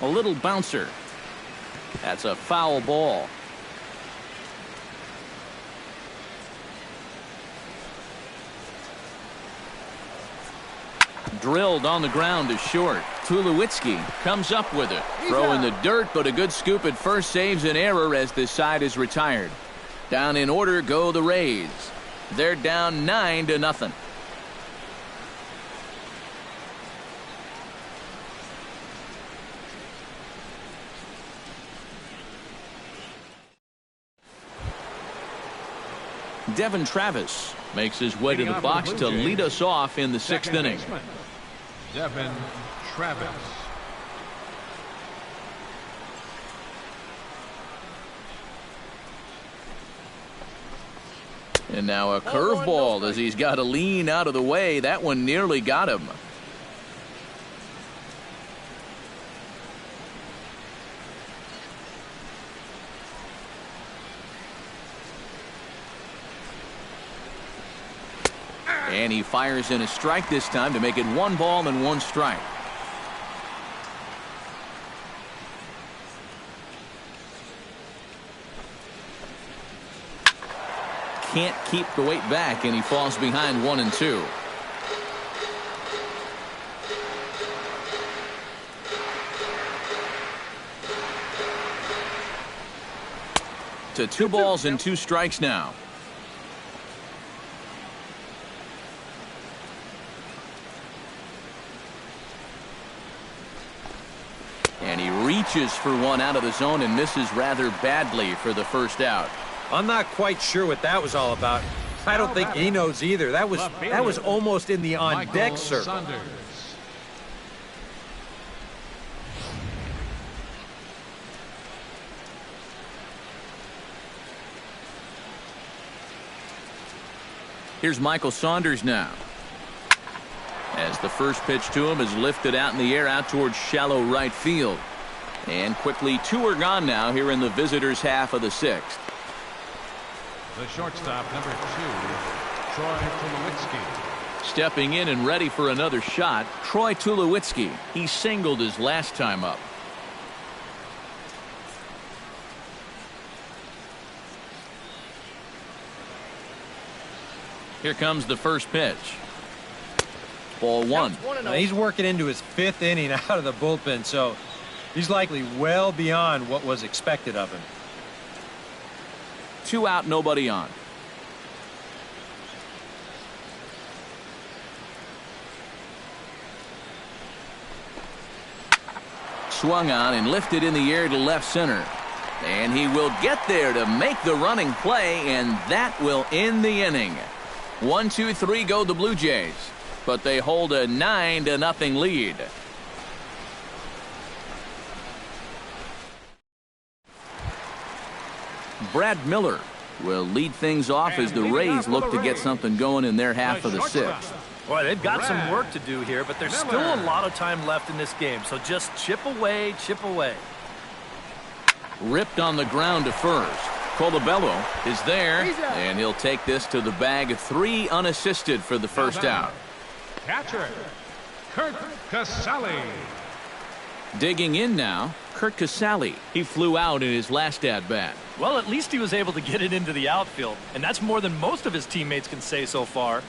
A little bouncer. That's a foul ball. Drilled on the ground to short. Tulowitzki comes up with it. Throw in the dirt, but a good scoop at first saves an error as this side is retired. Down in order go the Rays. They're down 9-0. Devin Travis makes his way to the box to lead us off in the 6th inning. Devin Travis. And now a curveball as he's got to lean out of the way. That one nearly got him. And he fires in a strike this time to make it 1 ball and 1 strike. Can't keep the weight back, and he falls behind 1-2. To 2 balls and 2 strikes now. And he reaches for one out of the zone and misses rather badly for the first out. I'm not quite sure what that was all about. I don't think he knows either. That was almost in the on-deck circle. Here's Michael Saunders now. As the first pitch to him is lifted out in the air out towards shallow right field. And quickly 2 are gone now here in the visitors' half of the 6th. The shortstop, number 2, Troy Tulowitzki. Stepping in and ready for another shot, Troy Tulowitzki. He singled his last time up. Here comes the first pitch. Ball 1. Now he's working into his 5th inning out of the bullpen, so he's likely well beyond what was expected of him. 2 out, nobody on. Swung on and lifted in the air to left center. And he will get there to make the running play, and that will end the inning. 1, 2, 3 go the Blue Jays, but they hold a 9-0 lead. Brad Miller will lead things off as the Rays look to get something going in their half of the 6th. Boy, they've got some work to do here, but there's still a lot of time left in this game, so just chip away, chip away. Ripped on the ground to first. Colabello is there, and he'll take this to the bag. 3 unassisted for the first out. Catcher, Kurt Casale. Digging in now, Kurt Casale. He flew out in his last at-bat. Well, at least he was able to get it into the outfield, and that's more than most of his teammates can say so far.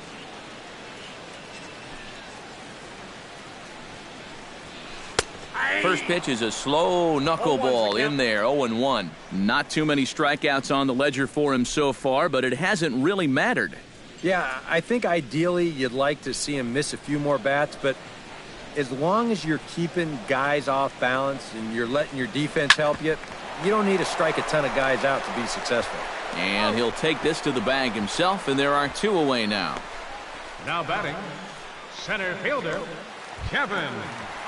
First pitch is a slow knuckleball in there, 0-1. Not too many strikeouts on the ledger for him so far, but it hasn't really mattered. Yeah, I think ideally you'd like to see him miss a few more bats, but as long as you're keeping guys off balance and you're letting your defense help you, you don't need to strike a ton of guys out to be successful. And he'll take this to the bag himself, and there are 2 away now. Now batting, center fielder, Kevin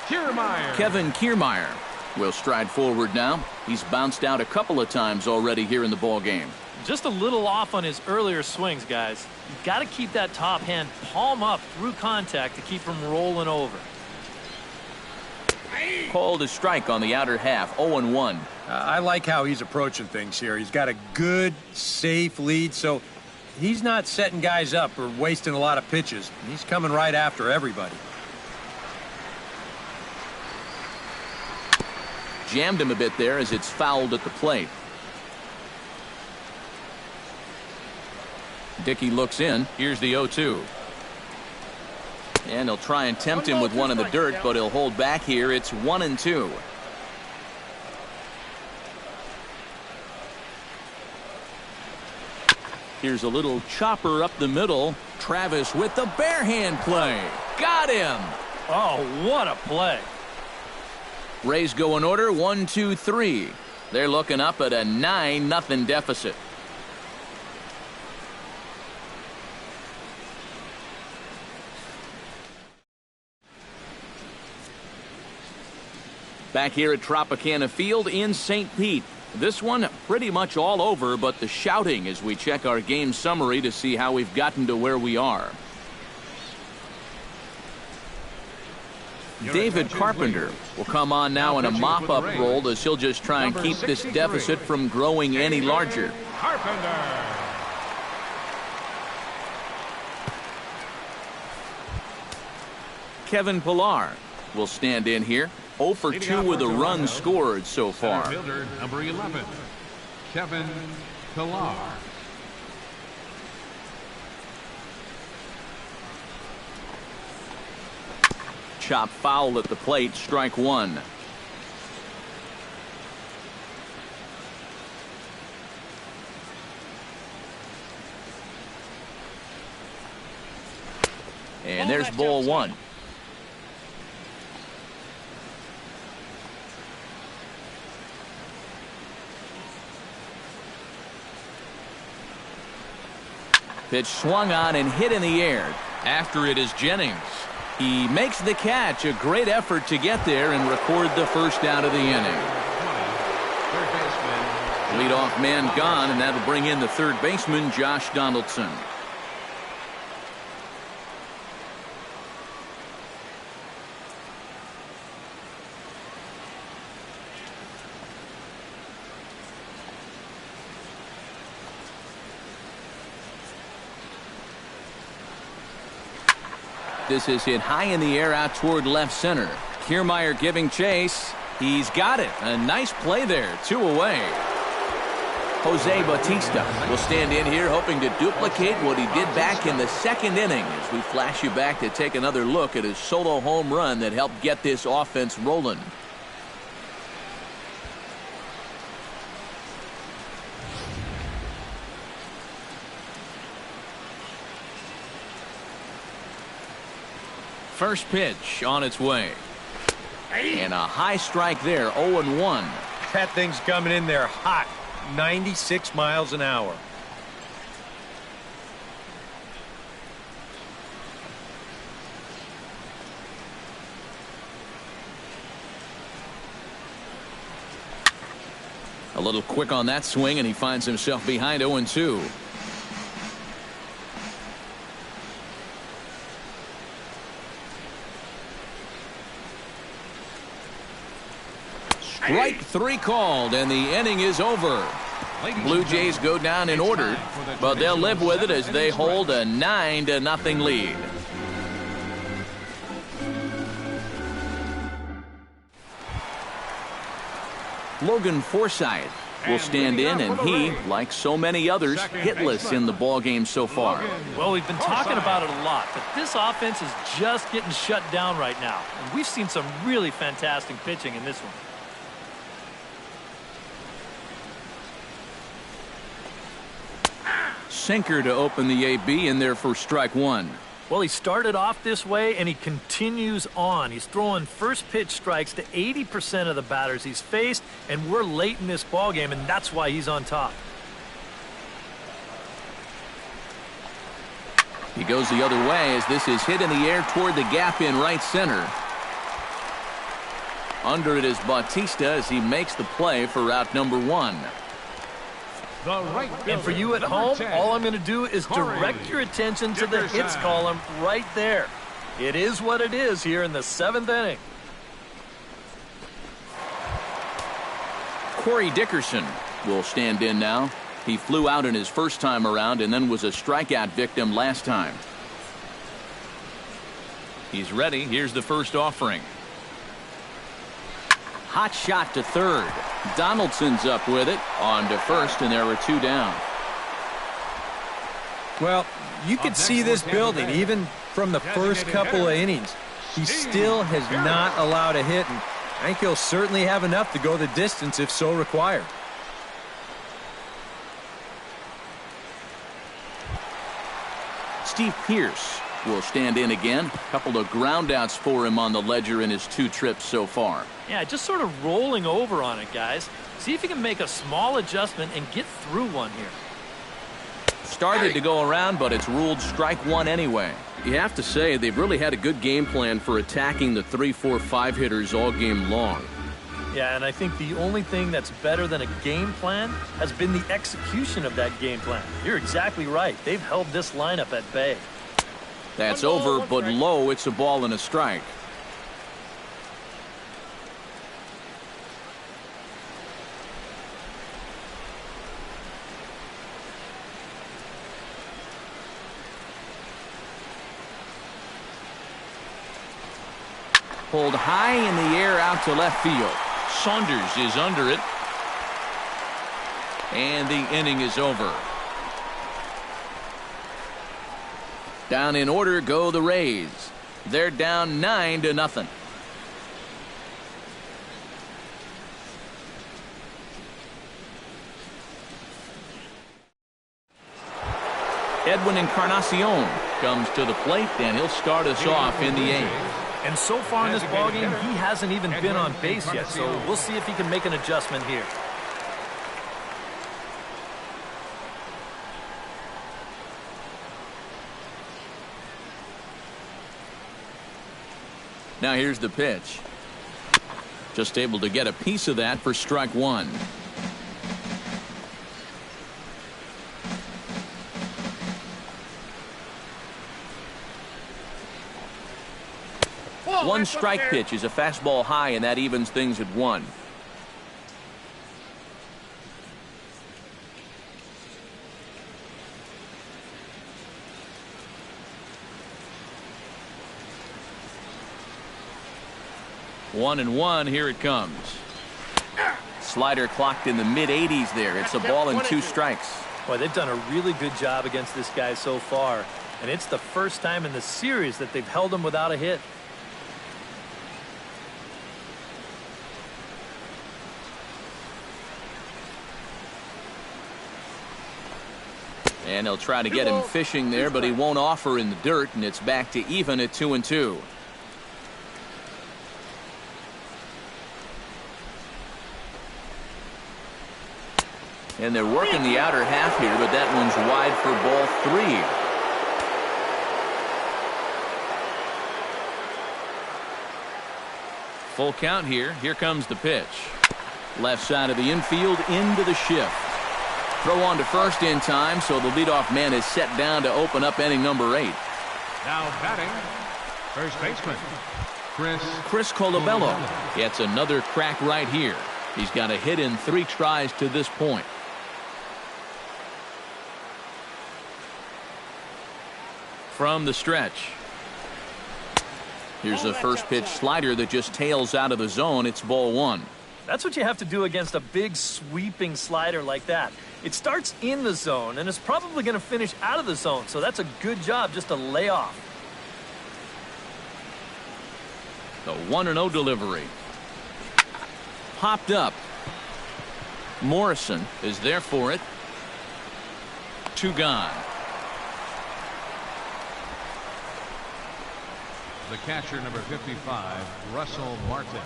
Kiermaier. Kevin Kiermaier will stride forward now. He's bounced out a couple of times already here in the ball game. Just a little off on his earlier swings, guys. You've got to keep that top hand palm up through contact to keep him rolling over. Called a strike on the outer half, 0-1. I like how he's approaching things here. He's got a good, safe lead, so he's not setting guys up or wasting a lot of pitches. He's coming right after everybody. Jammed him a bit there as it's fouled at the plate. Dickey looks in. Here's the 0-2. And he'll try and tempt him with one in the dirt, but he'll hold back here. It's 1-2. Here's a little chopper up the middle. Travis with the bare hand play. Got him. Oh, what a play. Rays go in order, 1, 2, 3. They're looking up at a 9-0 deficit. Back here at Tropicana Field in St. Pete. This one pretty much all over, but the shouting as we check our game summary to see how we've gotten to where we are. David Carpenter will come on now in a mop-up role as he'll just try and keep this deficit from growing any larger. Carpenter. Kevin Pillar will stand in here. 0 for 2 with a run scored so far. Fielder number 11, Kevin Pillar. Chop foul at the plate, strike 1. And there's ball 1. Pitch swung on and hit in the air. After it is Jennings. He makes the catch. A great effort to get there and record the first out of the inning. Leadoff man gone, and that'll bring in the third baseman, Josh Donaldson. This is hit high in the air out toward left center. Kiermaier giving chase. He's got it. A nice play there. 2 away. Jose Bautista will stand in here hoping to duplicate what he did back in the second inning as we flash you back to take another look at his solo home run that helped get this offense rolling. First pitch on its way. And a high strike there, 0-1. That thing's coming in there hot, 96 miles an hour. A little quick on that swing, and he finds himself behind 0-2. Strike 3 called, and the inning is over. Blue Jays go down in order, but they'll live with it as they hold a 9-0 lead. Logan Forsythe will stand in, and he, like so many others, hitless in the ballgame so far. Well, we've been talking about it a lot, but this offense is just getting shut down right now. And we've seen some really fantastic pitching in this one. Sinker to open the AB in there for strike 1. Well, he started off this way, and he continues on. He's throwing first pitch strikes to 80% of the batters he's faced, and we're late in this ballgame, and that's why he's on top. He goes the other way as this is hit in the air toward the gap in right center. Under it is Bautista as he makes the play for out number 1. And for you at home, all I'm going to do is direct your attention to the hits column right there. It is what it is here in the 7th inning. Corey Dickerson will stand in now. He flew out in his first time around and then was a strikeout victim last time. He's ready. Here's the first offering. Hot shot to third. Donaldson's up with it. On to first, and there are 2 down. Well, you could see this building even from the first couple of innings. He still has not allowed a hit, and I think he'll certainly have enough to go the distance if so required. Steve Pearce will stand in again. A couple of groundouts for him on the ledger in his 2 trips so far. Yeah, just sort of rolling over on it, guys. See if you can make a small adjustment and get through one here. Started to go around, but it's ruled strike 1 anyway. You have to say they've really had a good game plan for attacking the 3, 4, 5 hitters all game long. Yeah, and I think the only thing that's better than a game plan has been the execution of that game plan. You're exactly right. They've held this lineup at bay. That's over, but low. It's a ball and a strike. Pulled high in the air out to left field. Saunders is under it. And the inning is over. Down in order go the Rays. They're down 9-0. Edwin Encarnacion comes to the plate, and he'll start us off in the 8th. And so far in this ballgame, he hasn't even been on base yet, so we'll see if he can make an adjustment here. Now here's the pitch. Just able to get a piece of that for strike 1. One strike pitch is a fastball high, and that evens things at 1. One and one, here it comes. Slider clocked in the mid-80s there. It's a ball and 2 strikes. Boy, they've done a really good job against this guy so far, and it's the first time in the series that they've held him without a hit. And they'll try to get him fishing there, but he won't offer in the dirt, and it's back to even at 2-2. And they're working the outer half here, but that one's wide for ball 3. Full count here. Here comes the pitch. Left side of the infield into the shift. Throw on to first in time, so the leadoff man is set down to open up inning number 8. Now batting, first baseman, Chris Colabello gets another crack right here. He's got a hit in 3 tries to this point. From the stretch. Here's a first pitch slider that just tails out of the zone. It's ball 1. That's what you have to do against a big sweeping slider like that. It starts in the zone and is probably going to finish out of the zone. So that's a good job just to lay off. The 1-0 delivery. Popped up. Morrison is there for it. 2 gone. the catcher, number 55, Russell Martin.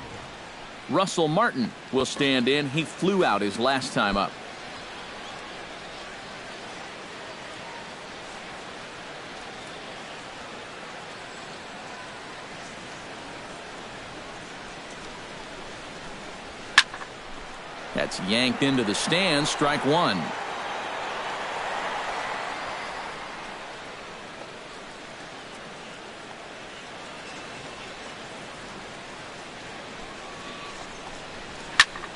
Russell Martin will stand in. He flew out his last time up. That's yanked into the stands. Strike one.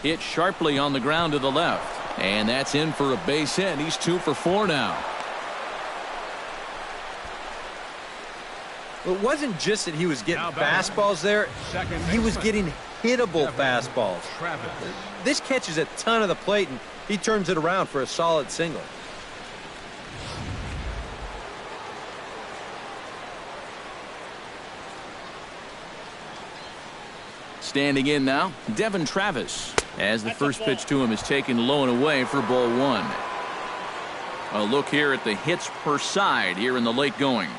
Hit sharply on the ground to the left. And that's in for a base hit. He's 2 for 4 now. Well, it wasn't just that he was getting fastballs there. He was getting hittable fastballs. This catches a ton of the plate, and he turns it around for a solid single. Standing in now, Devin Travis, as the first pitch to him is taken low and away for ball one. A look here at the hits per side here in the late going.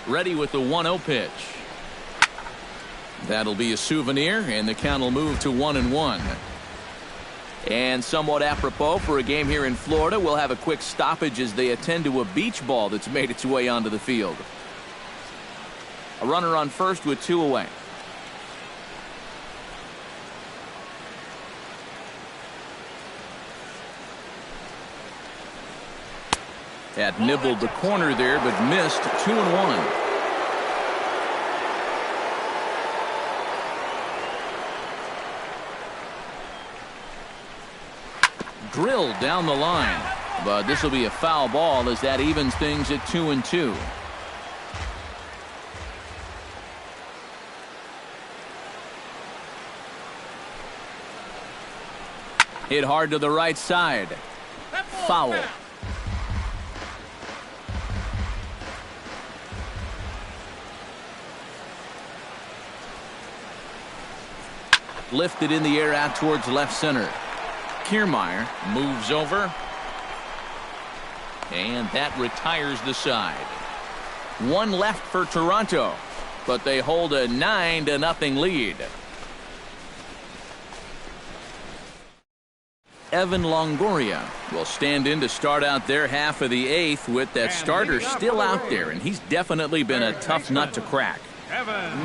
Ready with the 1-0 pitch. That'll be a souvenir, and the count will move to 1-1. And somewhat apropos for a game here in Florida, we'll have a quick stoppage as they attend to a beach ball that's made its way onto the field. A runner on first with 2 away. That nibbled the corner there, but missed. 2-1. Drilled down the line, but this will be a foul ball as that evens things at 2-2. Hit hard to the right side. Foul. Lifted in the air out towards left center. Kiermaier moves over, and that retires the side. 1 left for Toronto, but they hold a 9-0 lead. Evan Longoria will stand in to start out their half of the 8th with that starter still out there, and he's definitely been a tough nut to crack.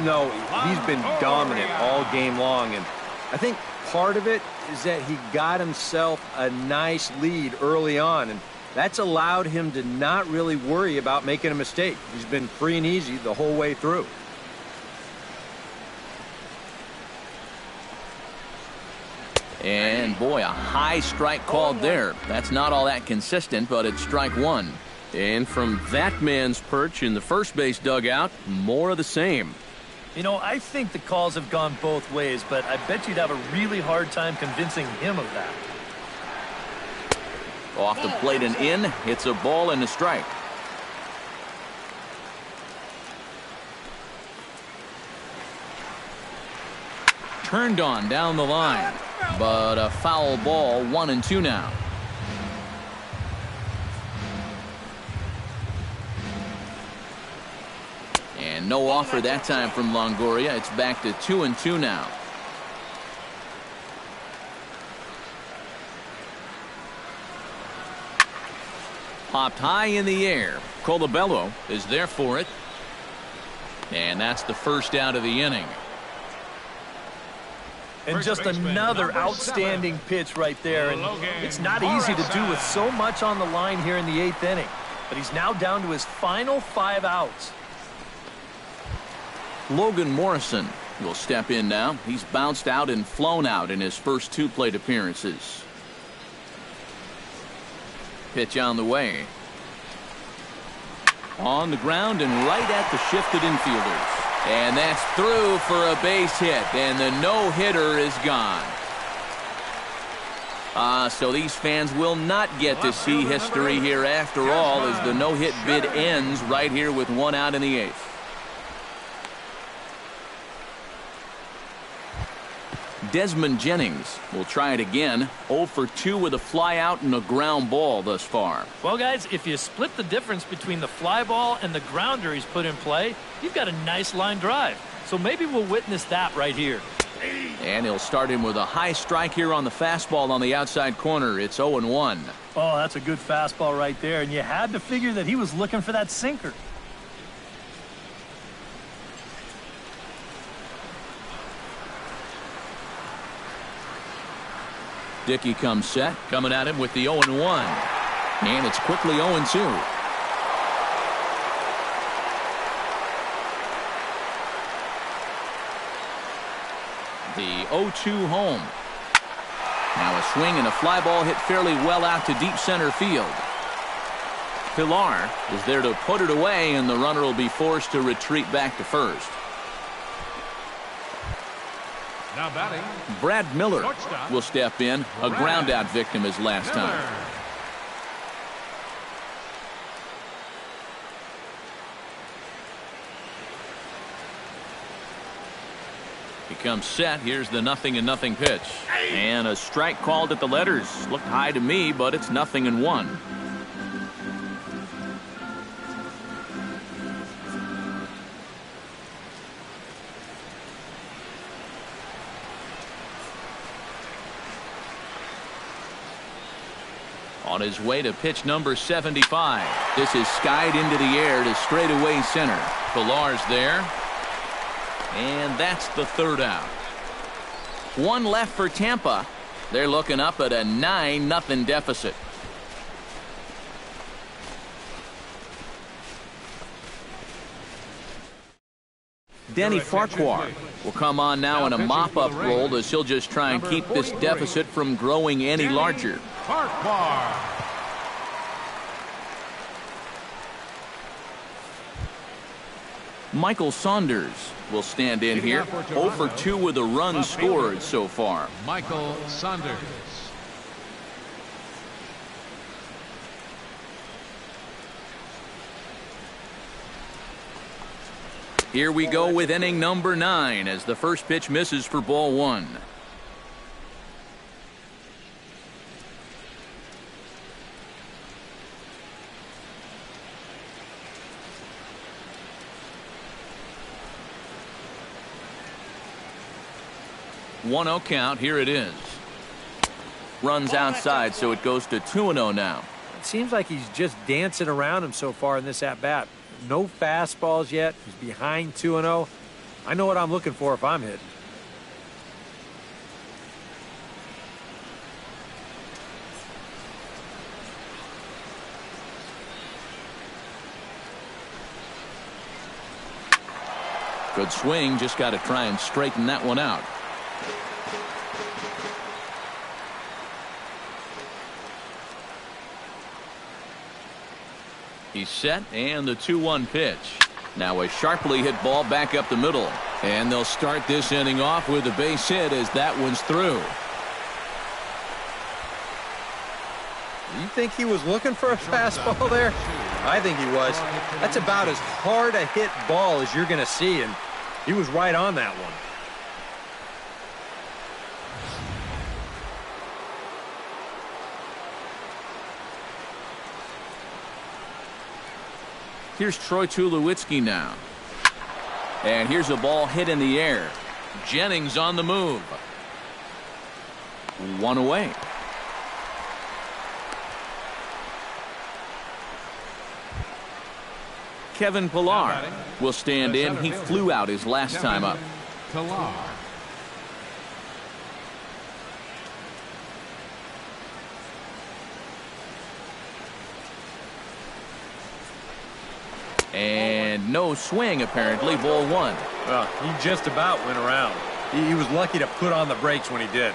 No, he's been dominant all game long, and I think part of it is that he got himself a nice lead early on, and that's allowed him to not really worry about making a mistake. He's been free and easy the whole way through. And boy, a high strike called there. That's not all that consistent, but it's strike one. And from that man's perch in the first base dugout, more of the same. You know, I think the calls have gone both ways, but I bet you'd have a really hard time convincing him of that. Off the plate and in. It's a ball and a strike. Turned on down the line, but a foul ball. 1-2 now. No offer that time from Longoria. It's back to 2-2 now. Popped high in the air. Colabello is there for it. And that's the first out of the inning. And just another outstanding pitch right there. And it's not easy to do with so much on the line here in the 8th inning. But he's now down to his final 5 outs. Logan Morrison will step in now. He's bounced out and flown out in his first 2 plate appearances. Pitch on the way. On the ground and right at the shifted infielders. And that's through for a base hit. And the no-hitter is gone. So these fans will not get to see history here after all, as the no-hit bid ends right here with 1 out in the 8th. Desmond Jennings will try it again. 0 for 2 with a fly out and a ground ball thus far. Well, guys, if you split the difference between the fly ball and the grounder he's put in play, you've got a nice line drive. So maybe we'll witness that right here. And he'll start him with a high strike here on the fastball on the outside corner. It's 0-1. Oh, that's a good fastball right there. And you had to figure that he was looking for that sinker. Dickey comes set, coming at him with the 0-1. And it's quickly 0-2. The 0-2 home. Now a swing and a fly ball hit fairly well out to deep center field. Pilar is there to put it away, and the runner will be forced to retreat back to first. Now batting, Brad Miller shortstop, will step in. A ground out victim his last Miller. time. He comes set. Here's the 0-0 pitch. And a strike called at the letters. Looked high to me, but it's 0-1. On his way to pitch number 75. This is skied into the air to straightaway center. Pilar's there. And that's the 3rd out. 1 left for Tampa. They're looking up at a 9-0 deficit. Denny Farquhar will come on now in a mop-up role, as he'll just try and keep this deficit from growing any larger. Farquhar. Michael Saunders will stand in here. 0 for 2 with a run scored so far. Michael Saunders. Here we go with inning number 9 as the first pitch misses for ball 1. One-zero count. Here it is. Runs outside, so it goes to 2-0 now. It seems like he's just dancing around him so far in this at-bat. No fastballs yet. He's behind 2-0. I know what I'm looking for if I'm hitting. Good swing. Just got to try and straighten that one out. He's set, and the 2-1 pitch. Now a sharply hit ball back up the middle. And they'll start this inning off with a base hit as that one's through. You think he was looking for a fastball there? I think he was. That's about as hard a hit ball as you're going to see, and he was right on that one. Here's Troy Tulowitzki now. And here's a ball hit in the air. Jennings on the move. One away. Kevin Pillar will stand in. He flew out his last time up. Pillar. And no swing, apparently. Ball one. Well, he just about went around. He was lucky to put on the brakes when he did.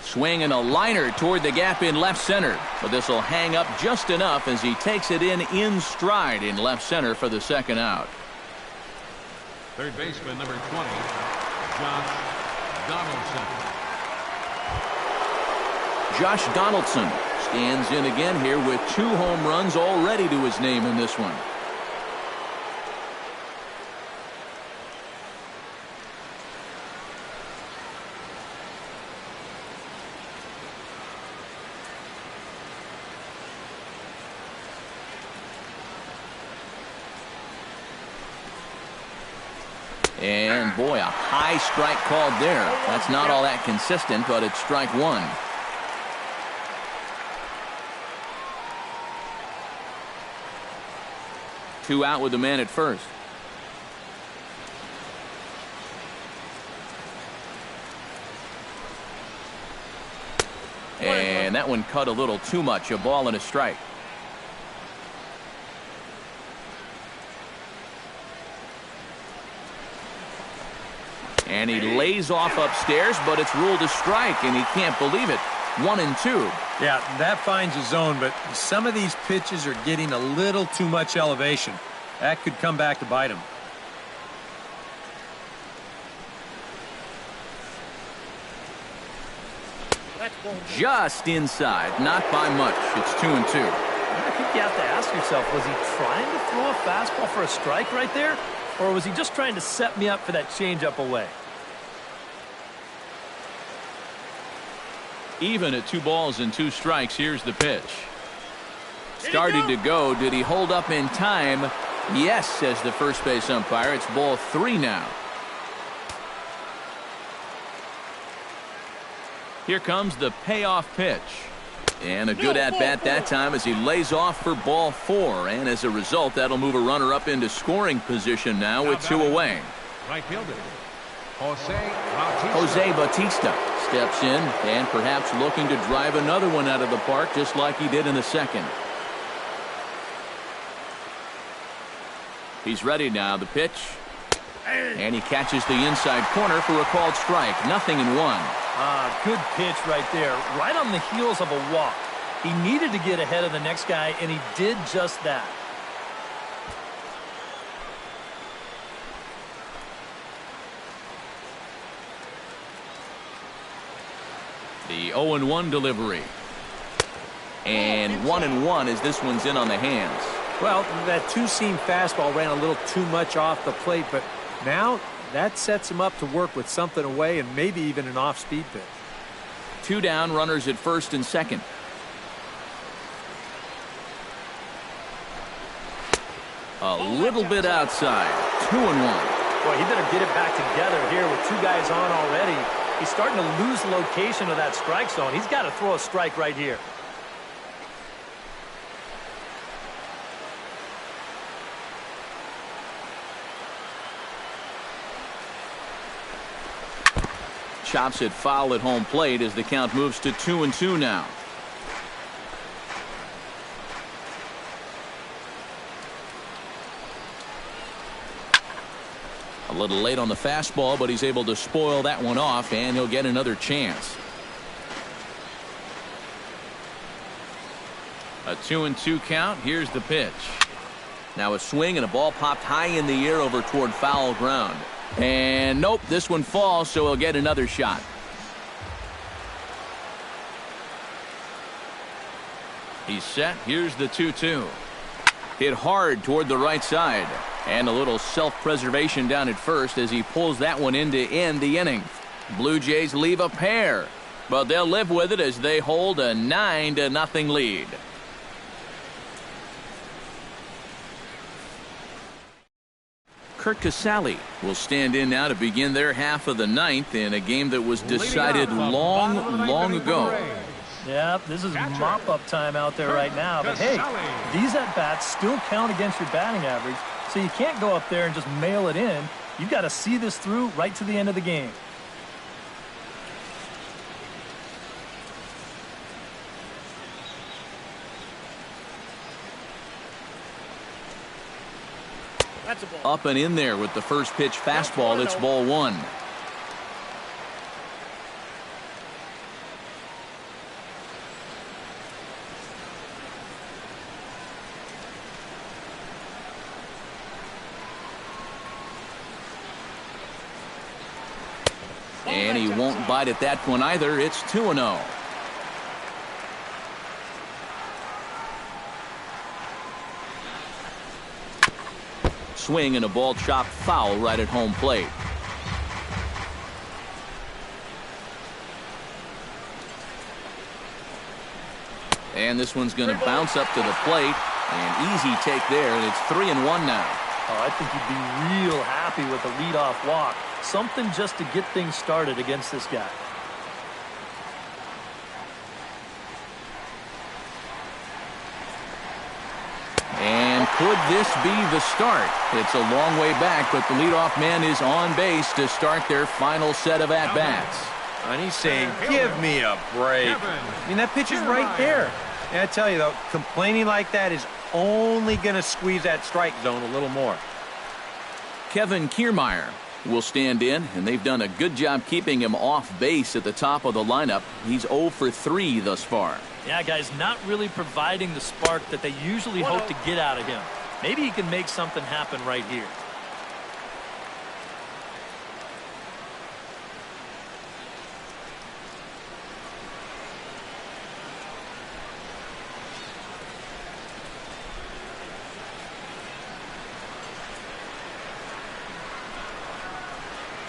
Swing and a liner toward the gap in left center. But this will hang up just enough as he takes it in stride in left center for the second out. Third baseman, number 20, Josh Donaldson. Josh Donaldson stands in again here with 2 home runs already to his name in this one. And boy, a high strike called there. That's not all that consistent, but it's strike one. Two out with the man at first. And that one cut a little too much. A ball and a strike. And he lays off upstairs, but it's ruled a strike, and he can't believe it. 1-2. Yeah, that finds a zone, but some of these pitches are getting a little too much elevation. That could come back to bite him. Just inside, not by much. It's 2-2. I think you have to ask yourself, was he trying to throw a fastball for a strike right there? Or was he just trying to set me up for that changeup away? Even at 2 balls and 2 strikes, here's the pitch. Started to go. Did he hold up in time? Yes, says the first base umpire. It's ball 3 now. Here comes the payoff pitch. And a good at-bat that time as he lays off for ball 4. And as a result, that'll move a runner up into scoring position now with 2 away. Right fielder, Jose Bautista steps in and perhaps looking to drive another one out of the park just like he did in the second. He's ready now. The pitch. And he catches the inside corner for a called strike. 0-1. Good pitch right there. Right on the heels of a walk. He needed to get ahead of the next guy, and he did just that. The 0-1 delivery. And 1-1 as this one's in on the hands. Well, that two-seam fastball ran a little too much off the plate, but now that sets him up to work with something away and maybe even an off-speed pitch. 2 down, runners at first and second. A little bit outside. 2-1. Boy, he better get it back together here with 2 guys on already. He's starting to lose location of that strike zone. He's got to throw a strike right here. Chops it foul at home plate as the count moves to 2-2 now. A little late on the fastball, but he's able to spoil that one off, and he'll get another chance. A 2-2 count. Here's the pitch. Now a swing and a ball popped high in the air over toward foul ground. And nope, this one falls, so he'll get another shot. He's set. Here's the 2-2. Hit hard toward the right side. And a little self-preservation down at first as he pulls that one in to end the inning. Blue Jays leave a pair. but they'll live with it as they hold a 9-0 lead. Kurt Casale will stand in now to begin their half of the ninth in a game that was decided long ago. Yeah, this is mop-up time out there right now. But hey, these at-bats still count against your batting average, so you can't go up there and just mail it in. You've got to see this through right to the end of the game. That's a ball. Up and in there with the first pitch fastball. It's ball one. And he won't bite at that one either. It's 2-0. Swing and a ball chopped foul right at home plate. And this one's going to bounce up to the plate. An easy take there, and it's 3-1 now. Oh, I think you'd be real happy with a leadoff walk. Something just to get things started against this guy. And could this be the start? It's a long way back, but the leadoff man is on base to start their final set of at-bats. And he's saying, give me a break. I mean, that pitch is right there. And I tell you, though, complaining like that is only going to squeeze that strike zone a little more. Kevin Kiermaier will stand in, and they've done a good job keeping him off base at the top of the lineup. He's 0 for 3 thus far. Yeah, guys, not really providing the spark that they usually hope to get out of him. Maybe he can make something happen right here.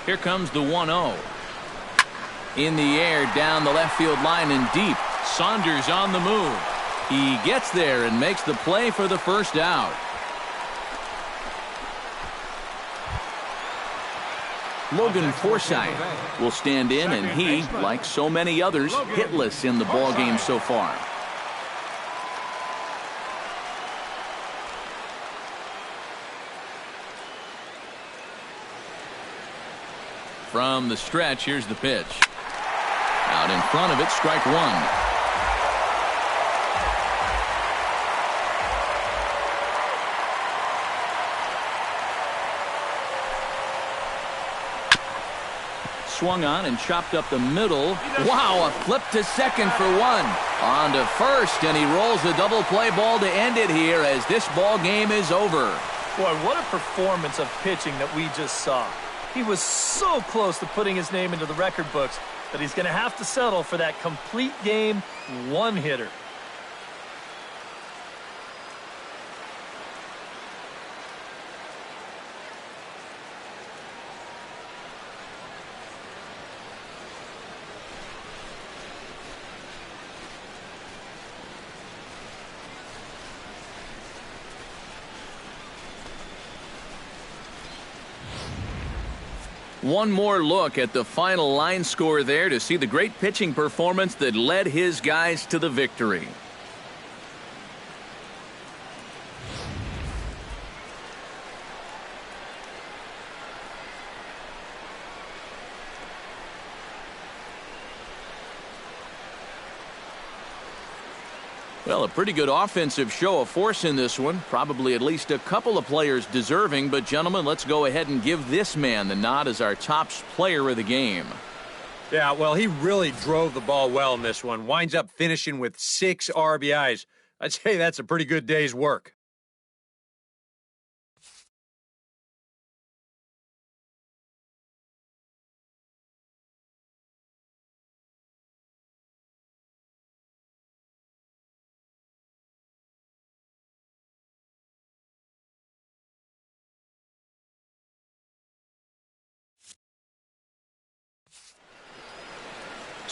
Here comes the 1-0. In the air, down the left field line and deep. Saunders on the move. He gets there and makes the play for the first out. Logan Forsythe will stand in, and he, like so many others, hitless in the ballgame so far. From the stretch, here's the pitch. Out in front of it, strike one. Swung on and chopped up the middle. Wow, a flip to second for one. On to first, and he rolls a double play ball to end it here as this ball game is over. Boy, what a performance of pitching that we just saw. He was so close to putting his name into the record books, but he's going to have to settle for that complete game one-hitter. One more look at the final line score there to see the great pitching performance that led his guys to the victory. Well, a pretty good offensive show of force in this one. Probably at least a couple of players deserving. But, gentlemen, let's go ahead and give this man the nod as our top player of the game. Yeah, well, he really drove the ball well in this one. Winds up finishing with 6 RBIs. I'd say that's a pretty good day's work.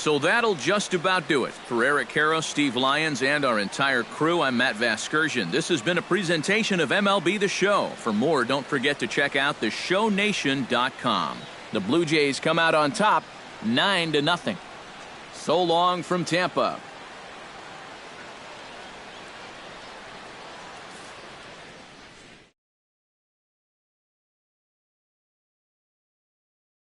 So that'll just about do it. For Eric Karros, Steve Lyons, and our entire crew, I'm Matt Vasgersian. This has been a presentation of MLB The Show. For more, don't forget to check out theshownation.com. The Blue Jays come out on top 9-0. So long from Tampa.